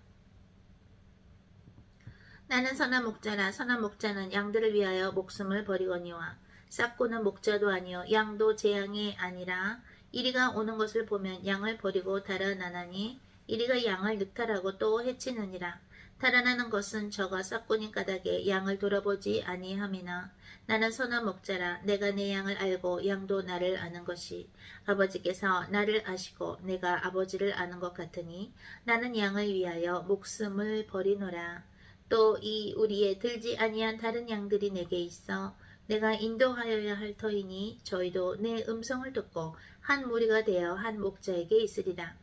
나는 선한 목자라. 선한 목자는 양들을 위하여 목숨을 버리거니와 싹고는 목자도 아니요 양도 제 양이 아니라 이리가 오는 것을 보면 양을 버리고 달아나나니 이리가 양을 늑탈하고 또 해치느니라. 달아나는 것은 저가 싹고니 까닭에 양을 돌아보지 아니함이나 나는 선한 목자라. 내가 내 양을 알고 양도 나를 아는 것이 아버지께서 나를 아시고 내가 아버지를 아는 것 같으니 나는 양을 위하여 목숨을 버리노라. 또 이 우리에 들지 아니한 다른 양들이 내게 있어 내가 인도하여야 할 터이니 저희도 내 음성을 듣고 한 무리가 되어 한 목자에게 있으리라.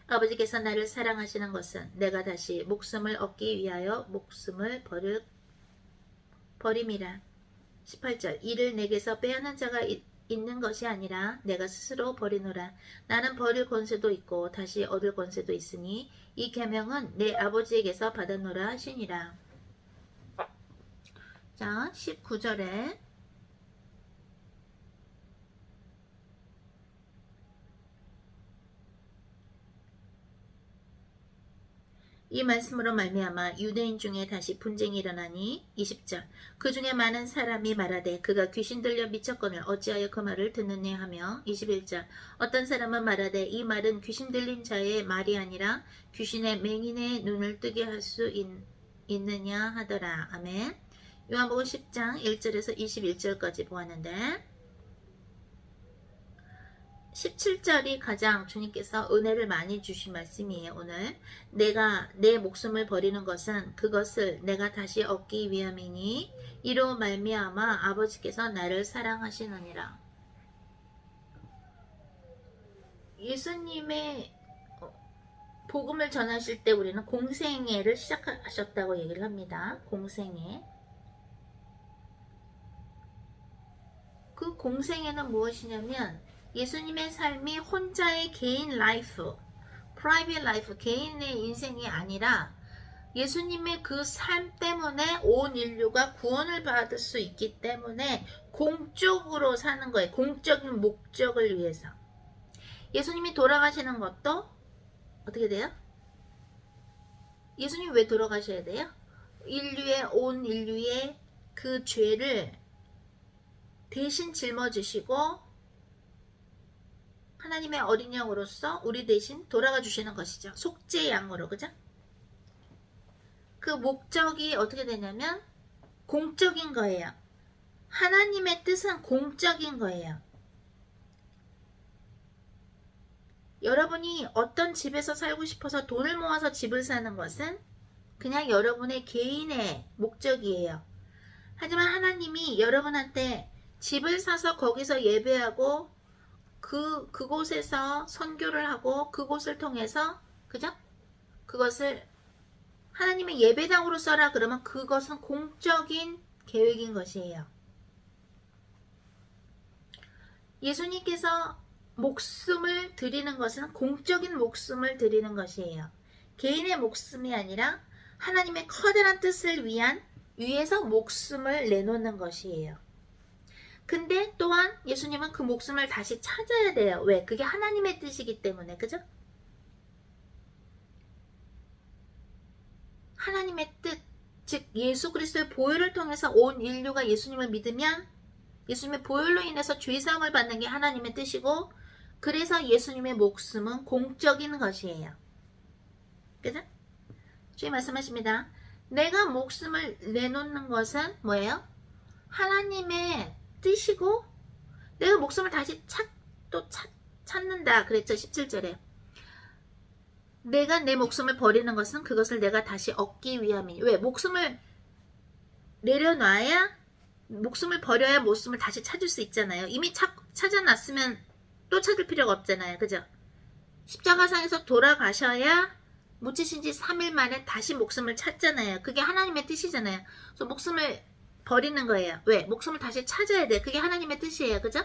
아버지께서 나를 사랑하시는 것은 내가 다시 목숨을 얻기 위하여 목숨을 버림이라. 18절 이를 내게서 빼앗는 자가 있는 것이 아니라 내가 스스로 버리노라. 나는 버릴 권세도 있고 다시 얻을 권세도 있으니 이 계명은 내 아버지에게서 받았노라 하시니라. 자, 19절에 이 말씀으로 말미암아 유대인 중에 다시 분쟁이 일어나니 20절 그 중에 많은 사람이 말하되 그가 귀신 들려 미쳤거늘 어찌하여 그 말을 듣느냐 하며 21절 어떤 사람은 말하되 이 말은 귀신 들린 자의 말이 아니라 귀신의 맹인의 눈을 뜨게 할 수 있느냐 하더라. 아멘. 요한복음 10장 1절에서 21절까지 보았는데 17절이 가장 주님께서 은혜를 많이 주신 말씀이에요. 오늘 내가 내 목숨을 버리는 것은 그것을 내가 다시 얻기 위함이니 이로 말미암아 아버지께서 나를 사랑하시느니라. 예수님의 복음을 전하실 때 우리는 공생애를 시작하셨다고 얘기를 합니다. 공생애. 그 공생애는 무엇이냐면 예수님의 삶이 혼자의 개인 라이프, 프라이빗 라이프, 개인의 인생이 아니라 예수님의 그 삶 때문에 온 인류가 구원을 받을 수 있기 때문에 공적으로 사는 거예요. 공적인 목적을 위해서. 예수님이 돌아가시는 것도 어떻게 돼요? 예수님 왜 돌아가셔야 돼요? 온 인류의 그 죄를 대신 짊어지시고 하나님의 어린 양으로서 우리 대신 돌아가 주시는 것이죠. 속죄 양으로, 그죠? 그 목적이 어떻게 되냐면 공적인 거예요. 하나님의 뜻은 공적인 거예요. 여러분이 어떤 집에서 살고 싶어서 돈을 모아서 집을 사는 것은 그냥 여러분의 개인의 목적이에요. 하지만 하나님이 여러분한테 집을 사서 거기서 예배하고 그곳에서 선교를 하고 그곳을 통해서 그죠? 그것을 하나님의 예배당으로 써라 그러면 그것은 공적인 계획인 것이에요. 예수님께서 목숨을 드리는 것은 공적인 목숨을 드리는 것이에요. 개인의 목숨이 아니라 하나님의 커다란 뜻을 위해서 목숨을 내놓는 것이에요. 근데 또한 예수님은 그 목숨을 다시 찾아야 돼요. 왜? 그게 하나님의 뜻이기 때문에. 그죠? 하나님의 뜻, 즉 예수 그리스도의 보혈을 통해서 온 인류가 예수님을 믿으면 예수님의 보혈로 인해서 죄사함을 받는 게 하나님의 뜻이고, 그래서 예수님의 목숨은 공적인 것이에요. 그죠? 주님 말씀하십니다. 내가 목숨을 내놓는 것은 뭐예요? 하나님의 뜻이고, 내가 목숨을 다시 찾는다 그랬죠. 17절에. 내가 내 목숨을 버리는 것은 그것을 내가 다시 얻기 위함이니. 왜? 목숨을 내려놔야, 목숨을 버려야 목숨을 다시 찾을 수 있잖아요. 이미 찾아놨으면 또 찾을 필요가 없잖아요. 그죠? 십자가상에서 돌아가셔야 묻히신 지 3일 만에 다시 목숨을 찾잖아요. 그게 하나님의 뜻이잖아요. 그래서 목숨을 버리는 거예요. 왜? 목숨을 다시 찾아야 돼. 그게 하나님의 뜻이에요. 그죠?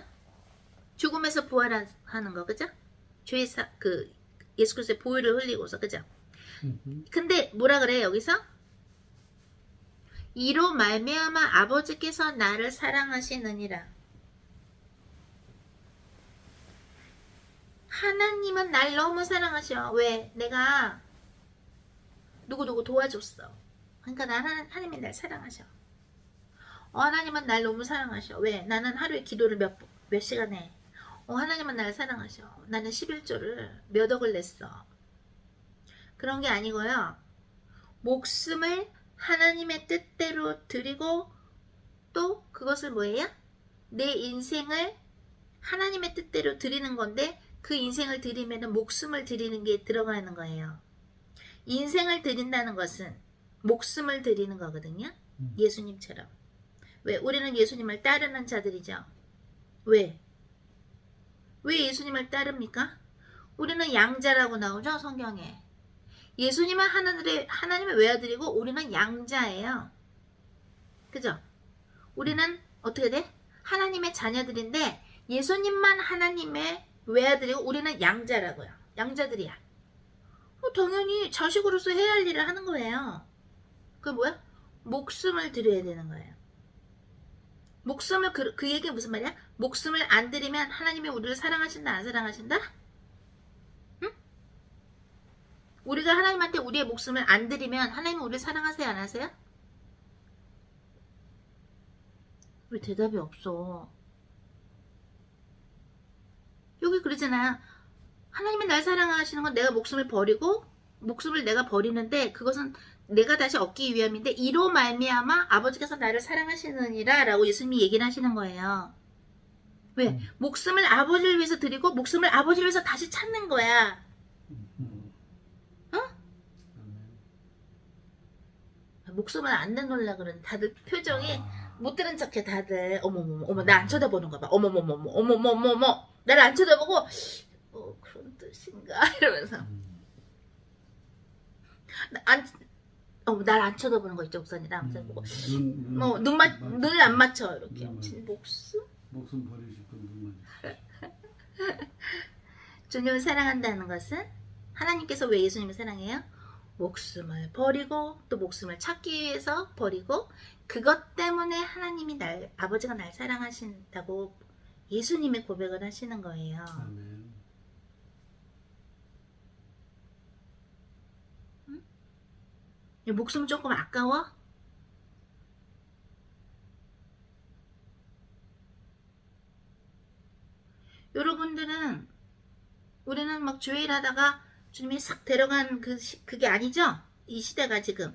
죽음에서 부활하는 거. 그죠? 예수 그리스도의 보혈을 흘리고서. 그죠? 근데 뭐라 그래요? 여기서? 이로 말미암아 아버지께서 나를 사랑하시느니라. 하나님은 날 너무 사랑하셔. 왜? 내가 누구 도와줬어. 그러니까 하나님이 날 사랑하셔. 하나님은 날 너무 사랑하셔. 왜? 나는 하루에 기도를 몇 시간 해. 하나님은 날 사랑하셔. 나는 11조를 몇 억을 냈어. 그런 게 아니고요. 목숨을 하나님의 뜻대로 드리고, 또 그것을 뭐예요? 내 인생을 하나님의 뜻대로 드리는 건데, 그 인생을 드리면 목숨을 드리는 게 들어가는 거예요. 인생을 드린다는 것은 목숨을 드리는 거거든요. 예수님처럼. 왜? 우리는 예수님을 따르는 자들이죠. 왜? 왜 예수님을 따릅니까? 우리는 양자라고 나오죠, 성경에. 예수님은 하나님의 외아들이고 우리는 양자예요. 그죠? 우리는 어떻게 돼? 하나님의 자녀들인데 예수님만 하나님의 외아들이고 우리는 양자라고요. 양자들이야. 당연히 자식으로서 해야 할 일을 하는 거예요. 그게 뭐야? 목숨을 드려야 되는 거예요. 목숨을, 그 얘기가 무슨 말이야? 목숨을 안 드리면 하나님이 우리를 사랑하신다, 안 사랑하신다? 응? 우리가 하나님한테 우리의 목숨을 안 드리면 하나님은 우리를 사랑하세요, 안 하세요? 왜 대답이 없어? 여기 그러잖아요. 하나님이 날 사랑하시는 건 내가 목숨을 버리고, 목숨을 내가 버리는데 그것은 내가 다시 얻기 위함인데, 이로 말미암아 아버지께서 나를 사랑하시느니라 라고 예수님이 얘기를 하시는 거예요. 왜? 목숨을 아버지를 위해서 드리고 목숨을 아버지를 위해서 다시 찾는 거야. 어? 목숨을 안 내놓으려고 그러는 다들 표정이 못 들은 척해. 다들 어머머머, 나 안 쳐다보는가 봐. 어머머머, 나를 안 쳐다보고 그런 뜻인가 이러면서 날 안 쳐다보는 거 있죠, 목사님. 나 안 쳐다보고 눈을 안 맞춰 이렇게. 목숨 버리실 분 눈만. 주님을 사랑한다는 것은, 하나님께서 왜 예수님을 사랑해요? 목숨을 버리고 또 목숨을 찾기 위해서 버리고, 그것 때문에 하나님이 아버지가 날 사랑하신다고 예수님이 고백을 하시는 거예요. 아멘. 목숨 조금 아까워? 여러분들은, 우리는 막 주일 하다가 주님이 싹 데려간 그게 아니죠? 이 시대가 지금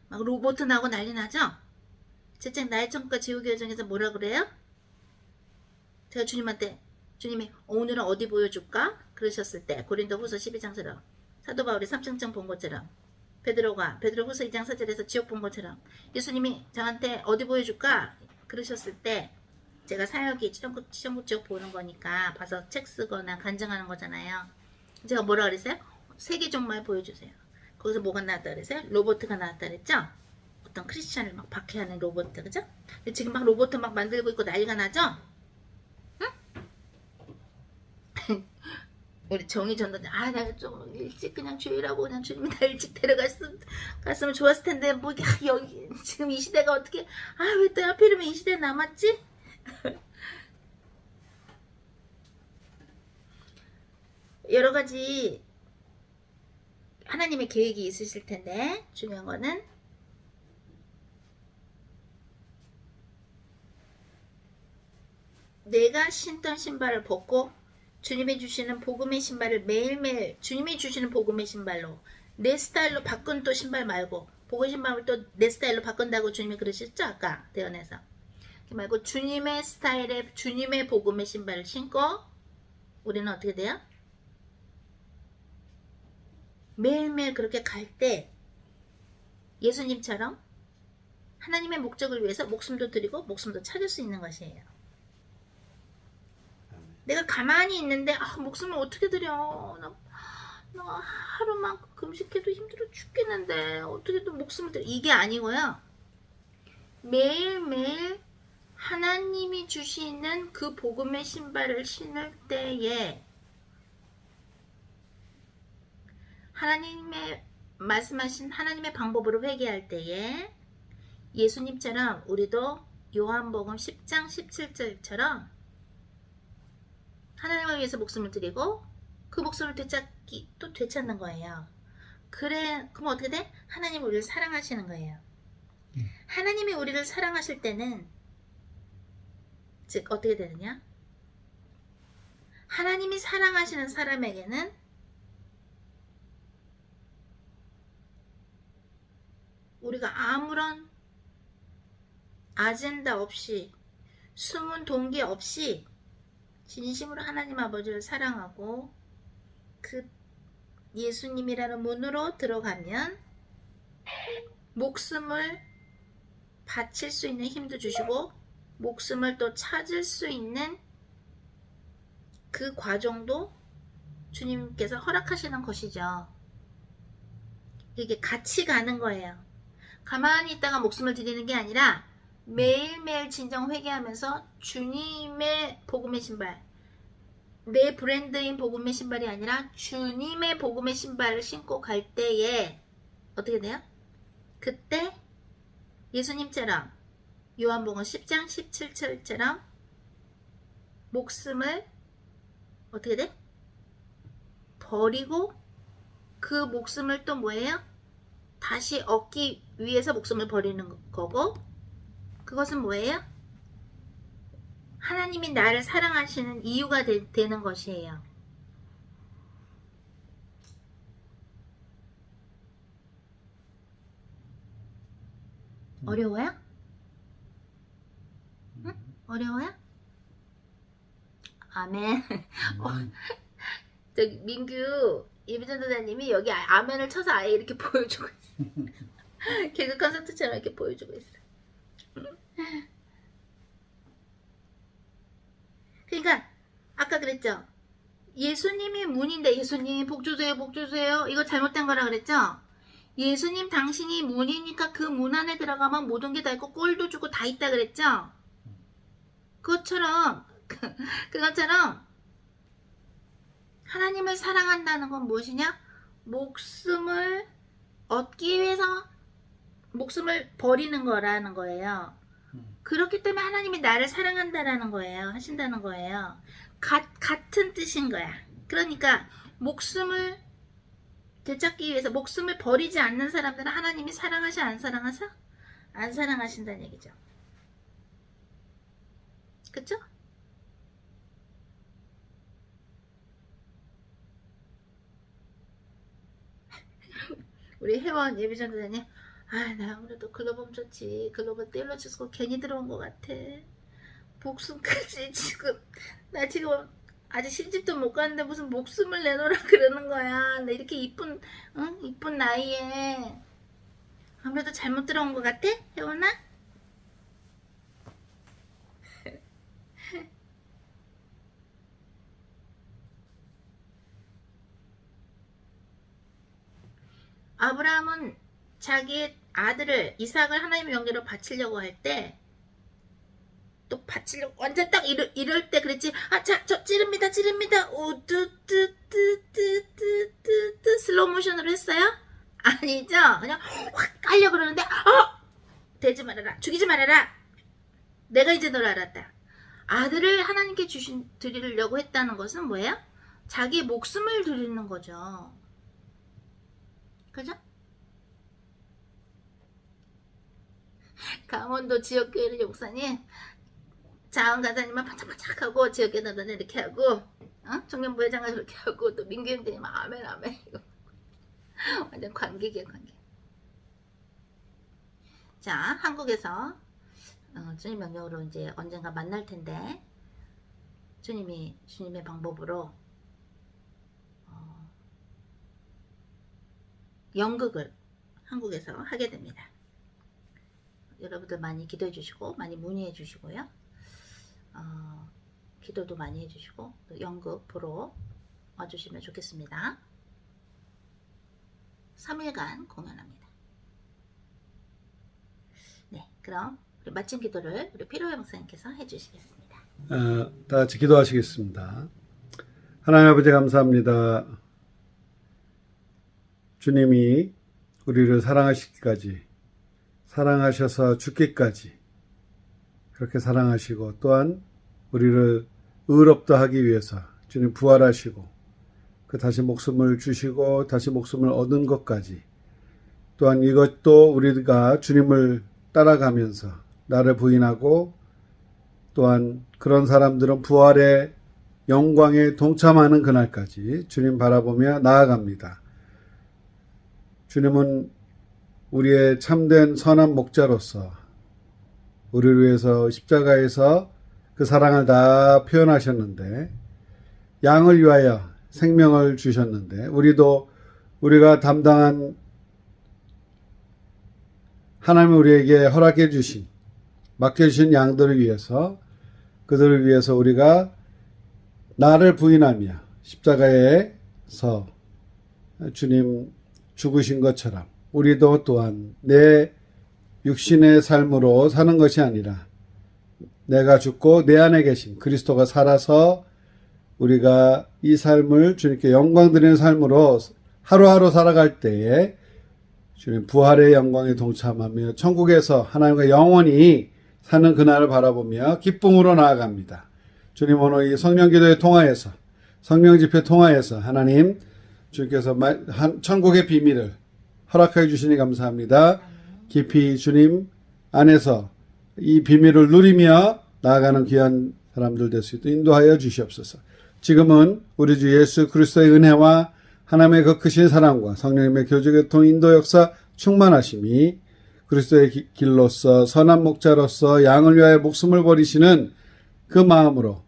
막 로봇 나오고 난리 나죠? 제책 나의 천국과 지옥의 여정에서 뭐라 그래요? 제가 주님한테, 주님이 오늘은 어디 보여줄까? 그러셨을 때 고린도 후서 12장처럼, 사도 바울이 3장쯤 본 것처럼, 베드로 후서 2장 4절에서 지옥 본 것처럼, 예수님이 저한테 어디 보여줄까? 그러셨을 때 제가 사역이 천국 지옥 보는 거니까 봐서 책 쓰거나 간증하는 거잖아요. 제가 뭐라 그랬어요? 세계 종말 보여주세요. 거기서 뭐가 나왔다 그랬어요? 로봇가 나왔다 그랬죠? 어떤 크리스찬을 막 박해하는 로봇, 그죠? 지금 막 로봇 막 만들고 있고 난리가 나죠? 응? 우리 정희 전도자, 내가 좀 일찍 그냥 주일하고 그냥 주님이 나 일찍 데려갔으면 좋았을 텐데, 여기 지금 이 시대가 어떻게, 왜 또 하필이면 이 시대에 남았지? 여러 가지 하나님의 계획이 있으실 텐데, 중요한 거는 내가 신던 신발을 벗고 주님이 주시는 복음의 신발을 매일매일 주님이 주시는 복음의 신발로 내 스타일로 바꾼 또 신발 말고 복음의 신발을 또 내 스타일로 바꾼다고 주님이 그러셨죠? 아까 대언에서. 그 말고 주님의 스타일의 주님의 복음의 신발을 신고 우리는 어떻게 돼요? 매일매일 그렇게 갈 때 예수님처럼 하나님의 목적을 위해서 목숨도 드리고 목숨도 찾을 수 있는 것이에요. 내가 가만히 있는데 목숨을 어떻게 드려? 나 하루만 금식해도 힘들어 죽겠는데 어떻게 또 목숨을 드려? 이게 아니고요. 매일매일 하나님이 주시는 그 복음의 신발을 신을 때에 하나님의 말씀하신 하나님의 방법으로 회개할 때에 예수님처럼 우리도 요한복음 10장 17절처럼 하나님을 위해서 목숨을 드리고 그 목숨을 또 되찾는 거예요. 그럼 어떻게 돼? 하나님이 우리를 사랑하시는 거예요. 하나님이 우리를 사랑하실 때는 즉 어떻게 되느냐? 하나님이 사랑하시는 사람에게는 우리가 아무런 아젠다 없이 숨은 동기 없이 진심으로 하나님 아버지를 사랑하고 그 예수님이라는 문으로 들어가면 목숨을 바칠 수 있는 힘도 주시고 목숨을 또 찾을 수 있는 그 과정도 주님께서 허락하시는 것이죠. 이게 같이 가는 거예요. 가만히 있다가 목숨을 드리는 게 아니라 매일매일 진정 회개하면서 주님의 복음의 신발, 내 브랜드인 복음의 신발이 아니라 주님의 복음의 신발을 신고 갈 때에 어떻게 돼요? 그때 예수님처럼 요한복음 10장 17절처럼 목숨을 어떻게 돼? 버리고 그 목숨을 또 뭐예요? 다시 얻기 위해서 목숨을 버리는 거고 그것은 뭐예요? 하나님이 나를 사랑하시는 이유가 되는 것이에요. 어려워요? 응? 어려워요? 아멘. 저기 민규 예비전도사님이 여기 아멘을 쳐서 아예 이렇게 보여주고 있어. 개그 콘서트처럼 이렇게 보여주고 있어. 그러니까 아까 그랬죠. 예수님이 문인데 예수님 복 주세요 복 주세요 이거 잘못된 거라 그랬죠. 예수님 당신이 문이니까 그 문 안에 들어가면 모든 게 다 있고 꼴도 주고 다 있다 그랬죠. 그것처럼 하나님을 사랑한다는 건 무엇이냐? 목숨을 얻기 위해서 목숨을 버리는 거라는 거예요. 그렇기 때문에 하나님이 나를 사랑한다라는 거예요. 하신다는 거예요. 같은 뜻인 거야. 그러니까 목숨을 되찾기 위해서 목숨을 버리지 않는 사람들은 하나님이 사랑하시 안 사랑하셔? 안 사랑하신다는 얘기죠. 그쵸? 우리 회원 예비전도사님 나 아무래도 글로벌 좋지. 글로벌 떼일러치고 괜히 들어온 것 같아. 목숨까지 지금 나 지금 아직 시집도 못 갔는데 무슨 목숨을 내놓으라 그러는 거야. 나 이렇게 이쁜 나이에 아무래도 잘못 들어온 것 같아? 혜원아? 아브라함은 자기의 아들을 이삭을 하나님의 명예로 바치려고 할 때 또 바치려고 완전 딱 이럴 때 그랬지. 저 찌릅니다 오뚜뚜뚜뚜뚜뚜뚜 슬로우 모션으로 했어요? 아니죠. 그냥 확 깔려 그러는데 대지 말아라 죽이지 말아라 내가 이제 널 알았다. 아들을 하나님께 드리려고 했다는 것은 뭐예요? 자기 목숨을 드리는 거죠. 그죠? 강원도 지역교회 목사님 자원 가사님은 반짝반짝하고 지역계단은 이렇게 하고 청년부 회장은 이렇게 하고 또 민규 형제님 아멘 아멘 이거 완전 관객이에요 관객. 자 한국에서 주님 명령으로 이제 언젠가 만날 텐데 주님의 방법으로 연극을 한국에서 하게 됩니다. 여러분들 많이 기도해 주시고 많이 문의해 주시고요. 기도도 많이 해 주시고 연극 보러 와주시면 좋겠습니다. 3일간 공연합니다. 네, 그럼 우리 마침 기도를 우리 피로회 목사님께서 해주시겠습니다. 다 같이 기도하시겠습니다. 하나님 아버지 감사합니다. 주님이 우리를 사랑하시기까지 사랑하셔서 죽기까지 그렇게 사랑하시고 또한 우리를 의롭다 하기 위해서 주님 부활하시고 그 다시 목숨을 주시고 다시 목숨을 얻은 것까지 또한 이것도 우리가 주님을 따라가면서 나를 부인하고 또한 그런 사람들은 부활의 영광에 동참하는 그날까지 주님 바라보며 나아갑니다. 주님은 우리의 참된 선한 목자로서 우리를 위해서 십자가에서 그 사랑을 다 표현하셨는데 양을 위하여 생명을 주셨는데 우리가 담당한 하나님이 우리에게 허락해 주신 맡겨주신 양들을 위해서 그들을 위해서 우리가 나를 부인하며 십자가에서 주님 죽으신 것처럼 우리도 또한 내 육신의 삶으로 사는 것이 아니라 내가 죽고 내 안에 계신 그리스도가 살아서 우리가 이 삶을 주님께 영광 드리는 삶으로 하루하루 살아갈 때에 주님 부활의 영광에 동참하며 천국에서 하나님과 영원히 사는 그날을 바라보며 기쁨으로 나아갑니다. 주님 오늘 이 성령기도에 통하여서 성령집회 통하여서 하나님 주님께서 천국의 비밀을 허락해 주시니 감사합니다. 깊이 주님 안에서 이 비밀을 누리며 나아가는 귀한 사람들 될 수 있도록 인도하여 주시옵소서. 지금은 우리 주 예수 그리스도의 은혜와 하나님의 그 크신 사랑과 성령님의 교제교통 인도 역사 충만하심이 그리스도의 길로서 선한 목자로서 양을 위하여 목숨을 버리시는 그 마음으로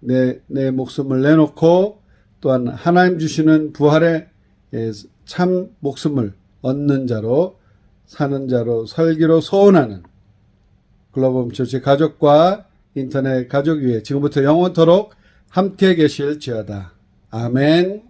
내 목숨을 내놓고 또한 하나님 주시는 부활의 참 목숨을 얻는 자로 사는 자로 설기로 소원하는 글로벌 처치 가족과 인터넷 가족 위에 지금부터 영원토록 함께 계실지어다. 아멘.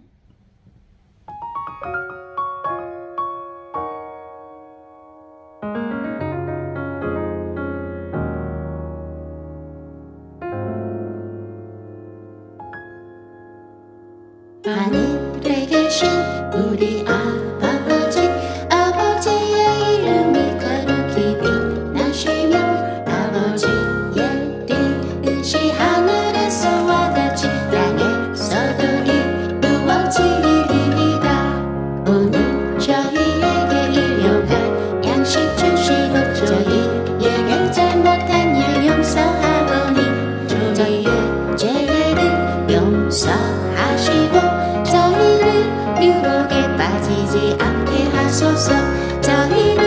하늘에 계신 우리 아버지 아버지의 이름이 거룩히 빛나시며 아버지의 뜻이 하늘에서와 같이 땅에서도 이루어지리이다. 오늘 저희에게 일용할 양식 주시고 저희에게 잘못한 일 용서하오니 저희의 죄를 용서하시고 저희를 유혹에 빠지지 않게 하소서. 저희를